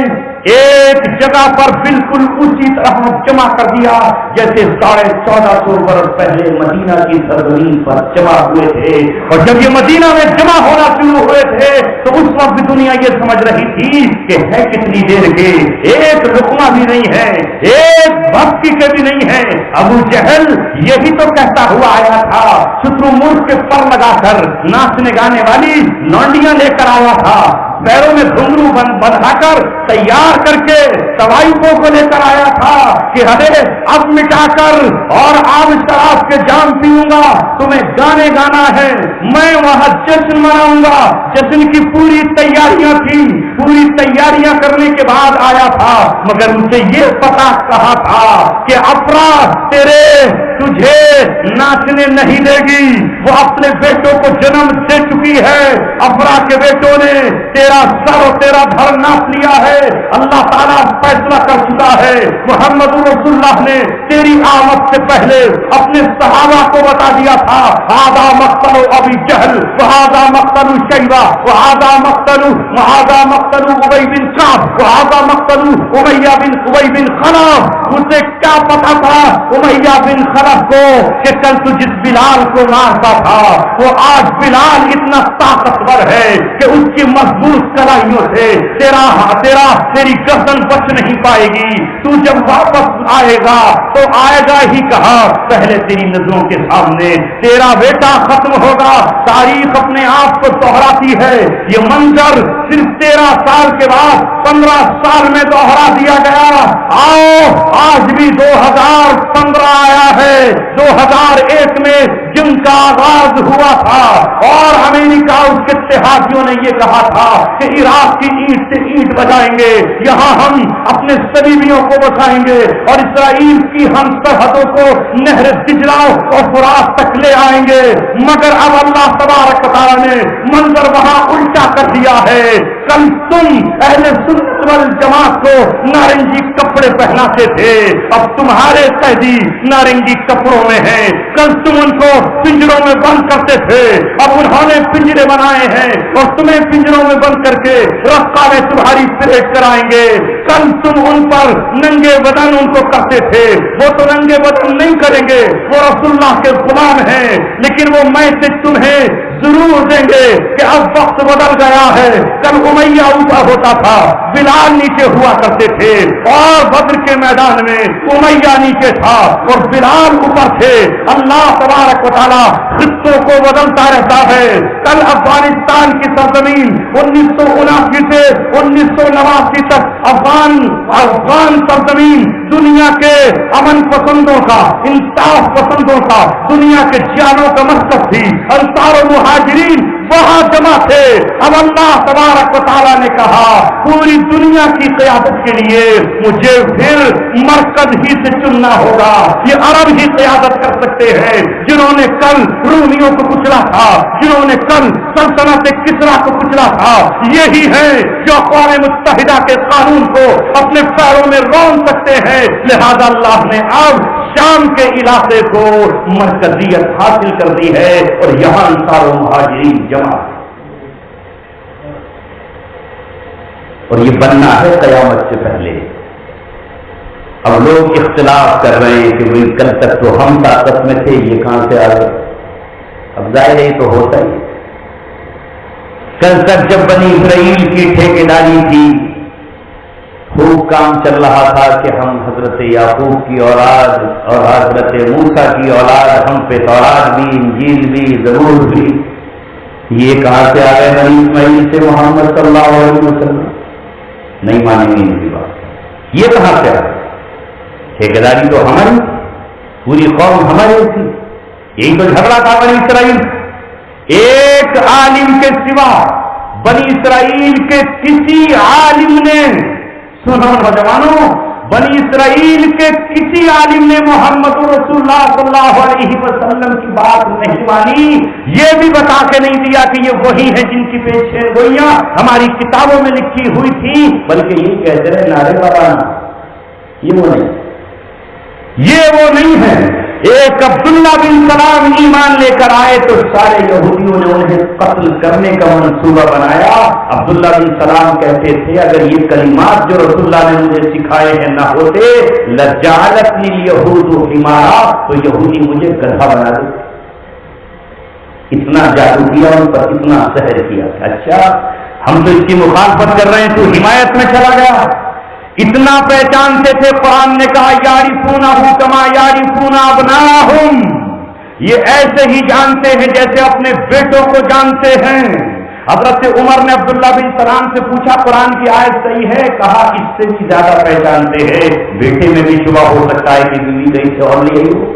ایک جگہ پر بالکل اسی طرح جمع کر دیا جیسے 1450 برس پہلے مدینہ کی سرزمین پر جمع ہوئے تھے۔ اور جب یہ مدینہ میں جمع ہونا شروع ہوئے تھے تو اس وقت دنیا یہ سمجھ رہی تھی کہ ہے کتنی دیر کے، ایک لقمہ بھی نہیں ہے، ایک بھکی کے بھی نہیں ہے۔ ابو جہل یہی تو کہتا ہوا آیا تھا، شترو ملک کے پر لگا کر ناچنے گانے والی لونڈیاں لے کر آیا تھا، پیروں میں گھنگرو بندھا کر تیار کر کے طوائفوں کو لے کر آیا تھا کہ ارے اب مٹا کر اور آب شراب کے جام پیوں گا، تمہیں گانے گانا ہے، میں وہاں جشن مناؤں گا۔ جشن کی پوری تیاریاں تھی، پوری تیاریاں کرنے کے بعد آیا تھا، مگر اسے یہ پتا کہا تھا کہ افراد تجھے ناچنے نہیں دے گی، وہ اپنے بیٹوں کو جنم دے چکی ہے، افرا کے بیٹوں نے تیرا سر اور تیرا دھر ناپ لیا ہے، اللہ تعالیٰ فیصلہ کر چکا ہے۔ محمد رسول اللہ نے تیری آمد سے پہلے اپنے صحابہ کو بتا دیا تھا، ہذا مقتل ابی جہل وہذا مقتل شیبہ وہذا مقتل ابی بن کعب وہذا مقتل امیہ بن ابی بن خلف۔ اسے کیا پتا تھا امیہ بن خلف کو کہ کل تو جس بلال کو مارتا تھا وہ آج بلال اتنا طاقتور ہے کہ اس کی مضبوط کلائیوں سے تیری گردن بچ نہیں پائے گی، تو جب واپس آئے گا تو آئے گا ہی کہا، پہلے تیری نظروں کے سامنے تیرا بیٹا ختم ہوگا۔ تاریخ اپنے آپ کو دوہراتی ہے، یہ منظر صرف 13 سال کے بعد 15 سال میں دوہرا دیا گیا۔ آؤ آج بھی 2015 آیا ہے، 2001 میں جنگ کا آغاز ہوا تھا اور امریکہ اس کے اتحادیوں نے یہ کہا تھا کہ عراق کی اینٹ سے اینٹ بجائیں گے، یہاں ہم اپنے صلیبیوں کو بسائیں گے اور اسرائیل کی ہم سرحدوں کو نہر دجلہ اور فرات تک لے آئیں گے، مگر اب اللہ تبارک و تعالیٰ نے منظر وہاں الٹا کر دیا ہے۔ کل تم اہل سنت والجماعت کو نارنجی کپڑے پہناتے تھے، اب تمہارے قیدی نارنجی کپڑوں میں ہیں۔ کل تم ان کو پنجروں میں بند کرتے تھے، اب انہوں نے پنجرے بنائے ہیں اور تمہیں پنجروں میں بند کر کے رقہ میں تمہاری پریڈ کرائیں گے۔ کل تم ان پر ننگے بدن ان کو کرتے تھے، وہ تو ننگے بدن نہیں کریں گے، وہ رسول اللہ کے غلام ہیں، لیکن وہ میسج تمہیں ضرور دیں گے کہ اب وقت بدل گیا ہے۔ کل امیہ اوپر ہوتا تھا، بلال نیچے ہوا کرتے تھے اور بدر کے میدان میں امیہ نیچے تھا اور بلال اوپر تھے۔ اللہ تبارک و تعالیٰ خطوں کو بدلتا رہتا ہے۔ کل افغانستان کی سرزمین 1979 سے 1989 تک افغان سرزمین دنیا کے امن پسندوں کا، انصاف پسندوں کا، دنیا کے جانوں کا مرکز تھی۔ انصار و مہاجرین وہاں جمع تھے۔ اب اللہ تبارک و تعالیٰ نے کہا پوری دنیا کی قیادت کے لیے مجھے پھر مرکز ہی سے چننا ہوگا۔ یہ عرب ہی قیادت کر سکتے ہیں، جنہوں نے کل رومیوں کو کچلا تھا، جنہوں نے کل سلطنت کسرا کو کچلا تھا، یہی ہے جو اقوام متحدہ کے قانون کو اپنے پیروں میں رون سکتے ہیں۔ لہذا اللہ نے اب شام کے علاقے کو مرکزیت حاصل کر دی ہے اور یہاں انصار و مہاجرین جمع، اور یہ بننا ہے قیامت سے پہلے۔ اب لوگ اختلاف کر رہے ہیں کہ بھائی کل تک تو ہم طاقت میں تھے، یہ کہاں سے آ گئے؟ اب ظاہر ہی تو ہوتا ہی، کل تک جب بنی اسرائیل کی ٹھیکیداری تھی، خوب کام چل رہا تھا کہ ہم حضرت یعقوب کی اولاد اور حضرت موسیٰ کی اولاد، ہم پہ تورات بھی، انجیل بھی، زبور بھی، یہ کہاں سے آ گئے بنی اسماعیل سے محمد صلی اللہ علیہ وسلم؟ نہیں مانیں گے ان کی بات، یہ کہاں سے آ گئے؟ ٹھیکیداری تو ہماری، پوری قوم ہماری تھی، یہی تو جھگڑا تھا بنی اسرائیل۔ ایک عالم کے سوا بنی اسرائیل کے کسی عالم نے، سنو نوجوانوں، بنی اسرائیل کے کسی عالم نے محمد رسول اللہ صلی اللہ علیہ وسلم کی بات نہیں مانی، یہ بھی بتا کے نہیں دیا کہ یہ وہی ہیں جن کی پیشین گوئیاں ہماری کتابوں میں لکھی ہوئی تھی، بلکہ یہ کہتے رہے نعرے لگانا، یہ وہ نہیں ہے۔ ایک عبداللہ بن سلام ایمان لے کر آئے تو سارے یہودیوں نے انہیں قتل کرنے کا منصوبہ بنایا۔ عبداللہ بن سلام کہتے تھے اگر یہ کلمات جو رسول اللہ نے مجھے سکھائے ہیں نہ ہوتے لجعلتنی الیہود حمارا، تو یہودی مجھے گدھا بنا دے۔ اتنا جادو کیا ان پر، اتنا سحر کیا۔ اچھا ہم تو اس کی مخالفت کر رہے ہیں، تو حمایت میں چلا گیا۔ اتنا پہچانتے تھے، قرآن نے کہا یعرفونہ کما یعرفون ابناءہم، یہ ایسے ہی جانتے ہیں جیسے اپنے بیٹوں کو جانتے ہیں۔ حضرت عمر نے عبداللہ بن سلام سے پوچھا قرآن کی آیت صحیح ہے؟ کہا اس سے بھی زیادہ پہچانتے ہیں، بیٹے میں بھی شبہ ہو سکتا ہے کہ بیوی کہیں سے اور لے ہو،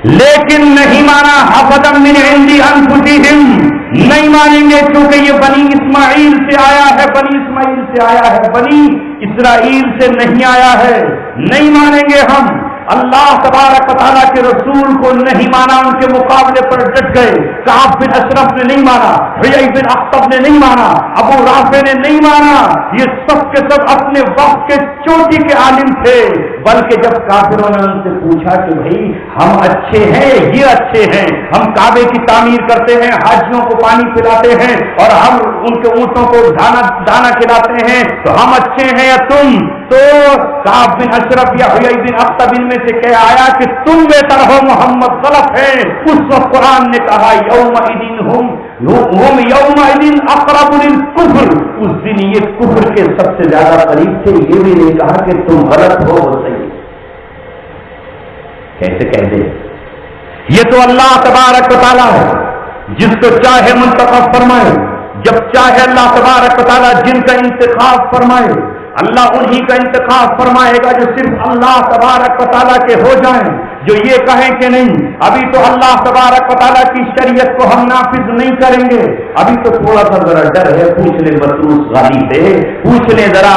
لیکن نہیں مانا۔ حسدا من عند انفسہم، نہیں مانیں گے کیونکہ یہ بنی اسماعیل سے آیا ہے، بنی اسماعیل سے آیا ہے، بنی اسرائیل سے نہیں آیا ہے، نہیں مانیں گے ہم۔ اللہ تبارک و تعالیٰ کے رسول کو نہیں مانا، ان کے مقابلے پر ڈٹ گئے۔ کعب بن اشرف نے نہیں مانا، حیی بن اخطب نے نہیں مانا، ابو رافع نے نہیں مانا، یہ سب کے سب اپنے وقت کے چوٹی کے عالم تھے۔ بلکہ جب کافروں نے ان سے پوچھا کہ بھائی ہم اچھے ہیں، یہ اچھے ہیں، ہم کعبے کی تعمیر کرتے ہیں، حاجیوں کو پانی پلاتے ہیں اور ہم ان کے اونٹوں کو دانا کھلاتے ہیں، تو ہم اچھے ہیں یا تم؟ تو کعب بن اشرف یا حیی بن اخطب ان میں سے کہہ آیا کہ تم بہتر ہو، محمد غلط ہے۔ اس وقت قرآن نے کہا یومئذ ہم یومئذ اقرب للکفر، اس دن یہ کفر کے سب سے زیادہ قریب تھے۔ یہ بھی نہیں کہا کہ تم غلط ہو، وہ صحیح۔ کیسے کہہ دے؟ یہ تو اللہ تبارک و تعالیٰ ہے، جس کو چاہے منتخب فرمائے، جب چاہے اللہ تبارک و تعالیٰ جن کا انتخاب فرمائے، اللہ انہی کا انتخاب فرمائے گا جو صرف اللہ تبارک و تعالیٰ کے ہو جائیں، جو یہ کہیں کہ نہیں ابھی تو اللہ تبارک و تعالیٰ کی شریعت کو ہم نافذ نہیں کریں گے، ابھی تو تھوڑا سا ذرا ڈر ہے، پوچھ لیں بطروس غالی سے، پوچھ لیں ذرا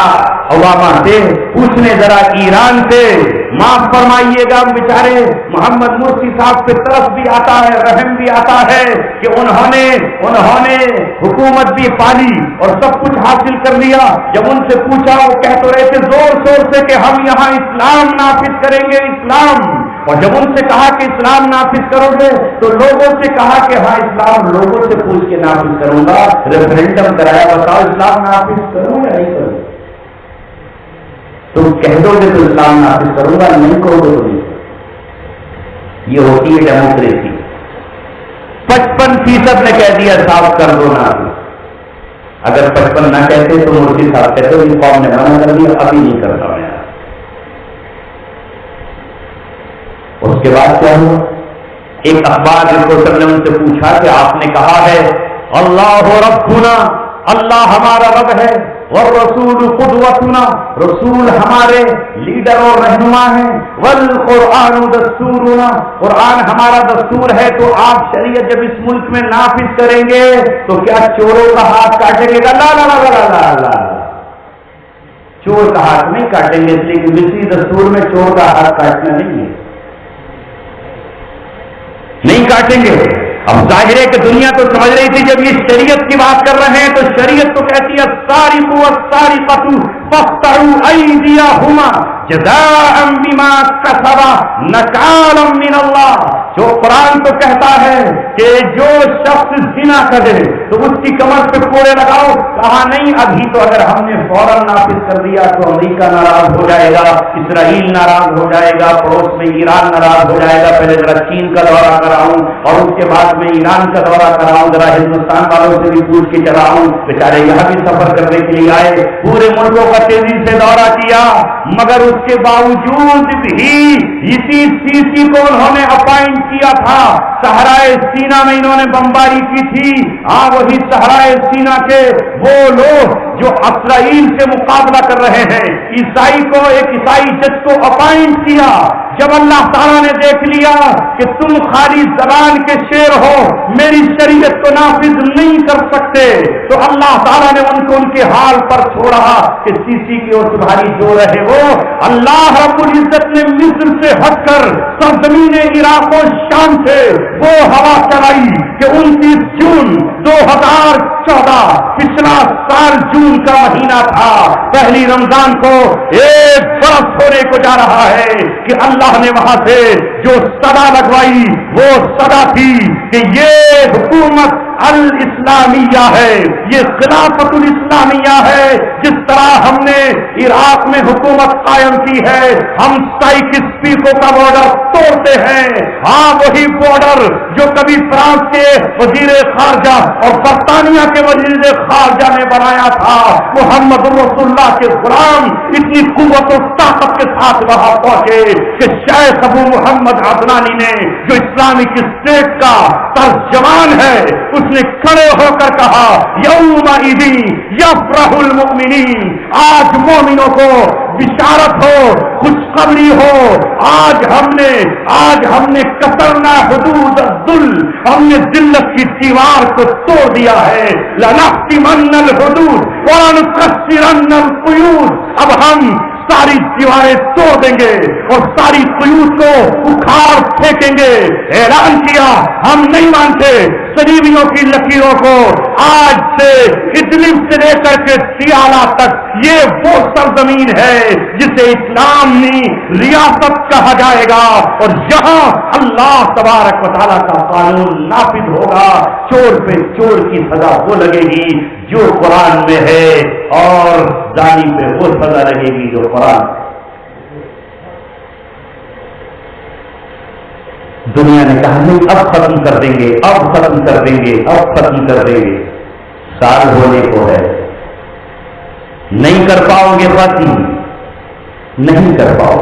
اوباما سے، پوچھ لیں ذرا ایران سے۔ معاف فرمائیے گا بیچارے محمد مرسی صاحب پہ طرف بھی آتا ہے، رحم بھی آتا ہے کہ انہوں نے حکومت بھی پالی اور سب کچھ حاصل کر لیا۔ جب ان سے پوچھا وہ کہہ تو رہے تھے زور شور سے کہ ہم یہاں اسلام نافذ کریں گے، اسلام۔ اور جب ان سے کہا کہ اسلام نافذ کرو گے تو لوگوں سے کہا کہ ہاں اسلام لوگوں سے پوچھ کے نافذ کروں گا، ریفرینڈم کرایا، بتاؤ اسلام نافذ کروں یا نہیں کروں؟ تم کہہ دو گے تو اسلام نافذ کروں گا، نہیں کہو گے تو نہیں۔ یہ ہوتی ہے ڈیموکریسی۔ 55% نے کہہ دیا صاف کر دو نافذ، اگر 55 نہ کہتے تو مرسی صاحب کہتے ہو قوم نے منع کر دیا، ابھی نہیں کرتا میں۔ اس کے بعد کیا ہوا؟ ایک اخبار رپورٹر نے ان سے پوچھا کہ آپ نے کہا ہے اللہ ربنا، اللہ ہمارا رب ہے، والرسول قدوتنا، رسول ہمارے لیڈر اور رہنما ہیں، والقرآن دستورنا، قرآن ہمارا دستور ہے، تو آپ شریعت جب اس ملک میں نافذ کریں گے تو کیا چوروں کا ہاتھ کاٹیں گے؟ لا لا لا لا لا لا، چور کا ہاتھ نہیں کاٹیں گے، اس لیے کہ مصری دستور میں چور کا ہاتھ کاٹنا نہیں ہے، نہیں کاٹیں گے۔ اب ظاہر ہے کہ دنیا تو سمجھ رہی تھی جب یہ شریعت کی بات کر رہے ہیں تو شریعت تو کہتی ہے السارق والسارقۃ فاقطعوا ایدیہما، جزاء بما کسب نکالا من اللہ. جو قرآن تو کہتا ہے کہ جو شخص زنا کرے تو اس کی کمر پہ کوڑے لگاؤ، کہا نہیں ابھی تو اگر ہم نے فوراً نافذ کر دیا تو امریکہ ناراض ہو جائے گا، اسرائیل ناراض ہو جائے گا، پڑوس میں ایران ناراض ہو جائے گا. پہلے ذرا چین کا دورہ کراؤں اور اس کے بعد میں ایران کا دورہ کراؤں، ذرا ہندوستان والوں سے بھی پوچھ کے چلاؤں. بیچارے یہاں بھی سفر کرنے کے لیے آئے، پورے ملکوں کا تیزی سے دورہ کیا، مگر اس کے باوجود بھی اسی سی کو انہوں نے اپائنٹ کیا تھا. صحرائے سینا میں انہوں نے بمباری کی تھی. ہاں وہی صحرائے سینا کے وہ لوگ جو اسرائیل سے مقابلہ کر رہے ہیں، عیسائی کو ایک عیسائی جج کو اپائنٹ کیا. جب اللہ تعالیٰ نے دیکھ لیا کہ تم خالی زبان کے شیر ہو، میری شریعت کو نافذ نہیں کر سکتے، تو اللہ تعالیٰ نے ان کو ان کے حال پر چھوڑا کہ سی کی اور تمہاری جو رہے وہ. اللہ رب العزت نے مصر سے ہٹ کر سرزمین عراق و شام سے وہ ہوا چلائی کہ 29 جون 2014 پچھلا سال جون کا مہینہ تھا، پہلی رمضان کو ایک برس ہونے کو جا رہا ہے کہ اللہ نے وہاں سے جو صدا لگوائی وہ صدا تھی کہ یہ حکومت الاسلامیہ ہے، یہ خلافت الاسلامیہ ہے. جس طرح ہم نے عراق میں حکومت قائم کی ہے، ہم سائکس پیکو کا بارڈر توڑتے ہیں. ہاں وہی بارڈر جو کبھی فرانس کے وزیر خارجہ اور برطانیہ کے وزیر خارجہ نے بنایا تھا. محمد رسول اللہ کے غلام اتنی قوت و طاقت کے ساتھ وہاں پہنچے کہ شیخ ابو محمد عدنانی نے جو اسلامک اسٹیٹ کا ترجمان ہے اس نے کھڑے ہو کر کہا یومئذ یفرح المؤمنین، آج مومنوں کو بشارت ہو، خوشخبری ہو. آج ہم نے کسرنا حدود الذل، ہم نے ذلت کی دیوار کو توڑ دیا ہے. لنختمن الحدود ولنكسرن القیود، اب ہم ساری دیواریں توڑ دیں گے اور ساری قیود کو اکھاڑ پھینکیں گے. اعلان کیا ہم نہیں مانتے صلیبیوں کی لکیروں کو. آج سے ادلب سے لے کر کے سیالہ تک یہ وہ سرزمین ہے جسے اسلامی ریاست کہا جائے گا، اور یہاں اللہ تبارک و تعالیٰ کا قانون نافذ ہوگا. چور پہ چور کی سزا وہ لگے گی جو قرآن میں ہے، اور زانی پہ وہ سزا لگے گی جو قرآن. دنیا نے کہا نہیں اب ختم کر دیں گے، اب ختم کر دیں گے، اب ختم کر دیں گے. سال ہونے کو ہے، نہیں کر پاؤ گے ختم، نہیں کر پاؤ،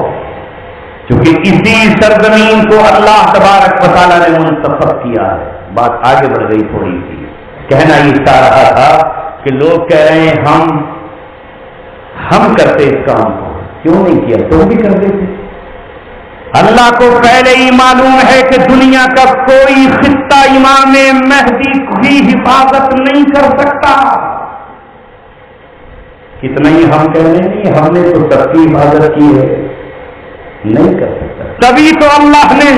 کیونکہ اسی سرزمین کو اللہ تبارک و تعالیٰ نے منتخب کیا ہے. بات آگے بڑھ گئی تھوڑی سی. کہنا یہ چاہ رہا تھا کہ لوگ کہہ رہے ہیں ہم کرتے اس کام کو، کیوں نہیں کیا؟ تم بھی کرتے تھے. اللہ کو پہلے ہی معلوم ہے کہ دنیا کا کوئی خطہ امام مہدی کی حفاظت نہیں کر سکتا. کتنا ہی ہم کہہ رہے ہیں ہم نے تو سب کی حفاظت کی ہے، نہیں کر سکتا. تبھی تو اللہ نے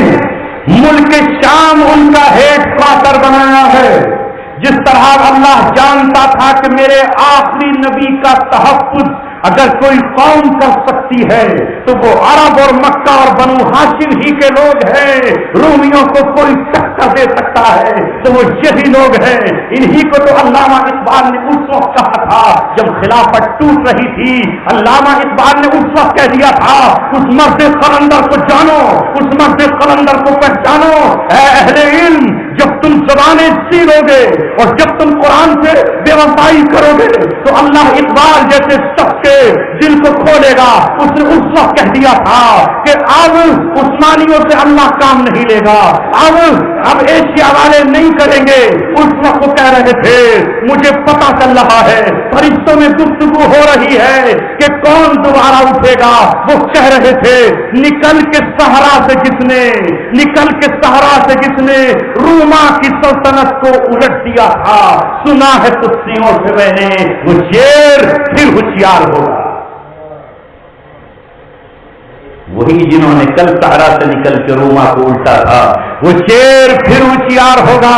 ملک شام ان کا ہیڈ کوارٹر بنایا ہے. جس طرح اللہ جانتا تھا کہ میرے آخری نبی کا تحفظ اگر کوئی قوم کر سکتی ہے تو وہ عرب اور مکہ اور بنو ہاشم ہی کے لوگ ہیں. رومیوں کو کوئی ٹکر دے سکتا ہے تو وہ یہی لوگ ہیں. انہی کو تو علامہ اقبال نے اس وقت کہا تھا جب خلافت ٹوٹ رہی تھی. علامہ اقبال نے اس وقت کہہ دیا تھا اس مرد قلندر کو جانو، اس مرد قلندر کو پہچانو. اے اہل علم، جب تم زبانیں سیلو گے اور جب تم قرآن سے بے وفائی کرو گے تو اللہ اقبال جیسے شخص کے دل کو کھولے گا. اس نے اس وقت کہہ دیا تھا کہ اب عثمانیوں سے اللہ کام نہیں لے گا، اب ایشیا والے نہیں کریں گے. اس وقت وہ کہہ رہے تھے مجھے پتا چل رہا ہے، فرشتوں میں گفتگو ہو رہی ہے کہ کون دوبارہ اٹھے گا. وہ کہہ رہے تھے نکل کے صحرا سے جس نے روما کی سلطنت کو الٹ دیا تھا، سنا ہے تسلیوں سے میں نے وہ شیر پھر ہوشیار ہوگا. وہی جنہوں نے کل صحرا سے نکل کے روما کو الٹا تھا وہ شیر پھر ہوشیار ہوگا.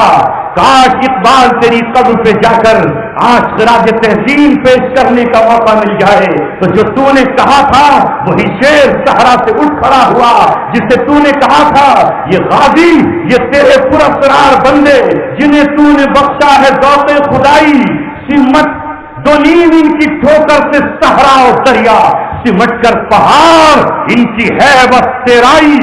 کاش اقبال تیری قبر پہ جا کر آج خراج تحسین پیش کرنے کا موقع مل جائے تو جو تو نے کہا تھا وہی شیر صحرا سے اٹھ کھڑا ہوا، جسے تو نے کہا تھا یہ غازی، یہ تیرے پراسرار بندے جنہیں تو نے بخشا ہے ذوق خدائی، سمت دو نیم ان کی ٹھوکر سے صحرا اور دریا، سمٹ کر پہاڑ ان کی ہے بس تیرائی۔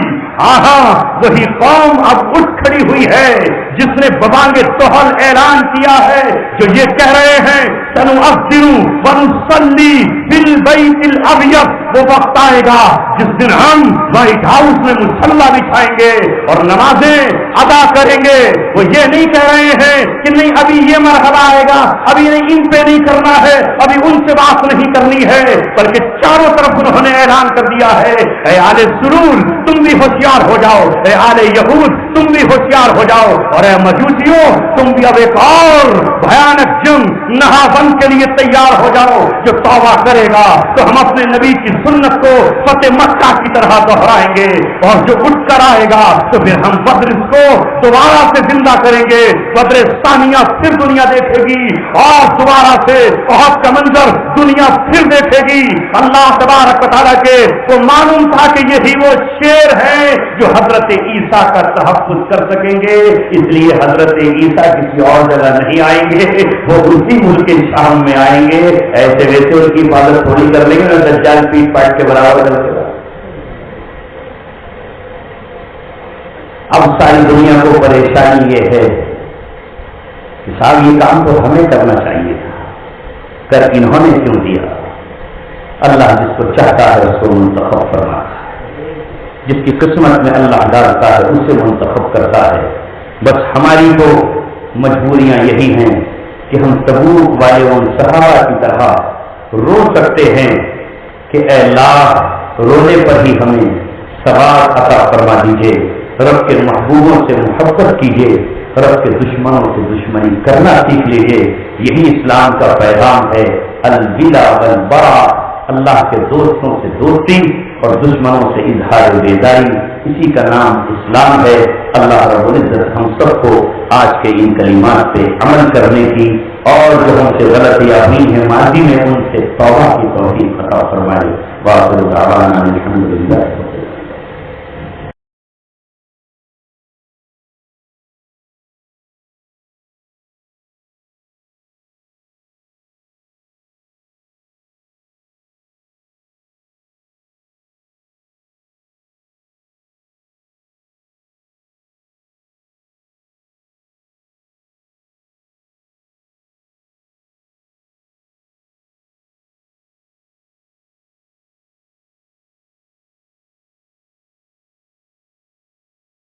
آہا وہی قوم اب اٹھ کھڑی ہوئی ہے جس نے ببانگ توحل اعلان کیا ہے، جو یہ کہہ رہے ہیں سنؤذن ونصلی بالبیت الابیض۔ وہ وقت آئے گا جس دن ہم وائٹ ہاؤس میں مصلی بچھائیں گے اور نمازیں ادا کریں گے۔ وہ یہ نہیں کہہ رہے ہیں کہ نہیں ابھی یہ مرحلہ آئے گا، ابھی نہیں ان پہ نہیں کرنا ہے، ابھی ان سے بات نہیں کرنی ہے، بلکہ چاروں طرف انہوں نے اعلان کر دیا ہے اے آل سرور تم بھی ہوشیار ہو جاؤ، اے آل یہود تم بھی ہوشیار ہو جاؤ، اور اے مجوسیوں تم بھی اب ایک اور بھیانک جنگ نہا بن کے لیے تیار ہو جاؤ۔ جو توبہ کرے گا تو ہم اپنے نبی کی سنت کو فتح مکہ کی طرح دہرائیں گے، اور جو اٹھ کر آئے گا تو پھر ہم بدر کو دوبارہ سے زندہ کریں گے۔ بدر ثانیہ پھر دنیا دیکھے گی اور دوبارہ سے بہت کا منظر دنیا پھر دیکھے گی۔ اللہ تبارک و تعالیٰ کے وہ معلوم تھا کہ یہی وہ شیر ہے جو حضرت عیسیٰ کا تحفظ کر سکیں گے، اس لیے حضرت عیسیٰ کسی اور جگہ نہیں آئیں گے، وہ اسی ملک شام میں آئیں گے۔ ایسے ویسے ان کی حفاظت تھوڑی کر لیں گے، دجال پیٹ پاٹ کے برابر کر دے گا۔ اب ساری دنیا کو پریشانی یہ ہے کہ صاحب یہ کام تو ہمیں کرنا چاہیے تھا، کر انہوں نے کیوں دیا؟ اللہ جس کو چاہتا ہے اس کو منتخب فرماتا ہے، جس کی قسمت میں اللہ ڈالتا ہے اسے منتخب کرتا ہے۔ بس ہماری تو مجبوریاں یہی ہیں کہ ہم تبوک والے ان صحابہ کی طرح رو سکتے ہیں کہ اے اللہ رونے پر ہی ہمیں ثواب عطا فرما دیجیے، رب کے محبوبوں سے محبت کیجیے، رب کے دشمنوں سے دشمنی کرنا سیکھ لیجیے۔ یہی اسلام کا پیغام ہے، الولا والبراء، اللہ کے دوستوں سے دوستی اور دشمنوں سے اظہار بیزاری، اسی کا نام اسلام ہے۔ اللہ رب العزت ہم سب کو آج کے ان کلمات پہ عمل کرنے کی اور جو ہم سے غلطیاں ہوئی ہیں ماضی میں ان سے توبہ کی توفیق عطا فرمائے۔ وآخر دعوانا الحمدللہ۔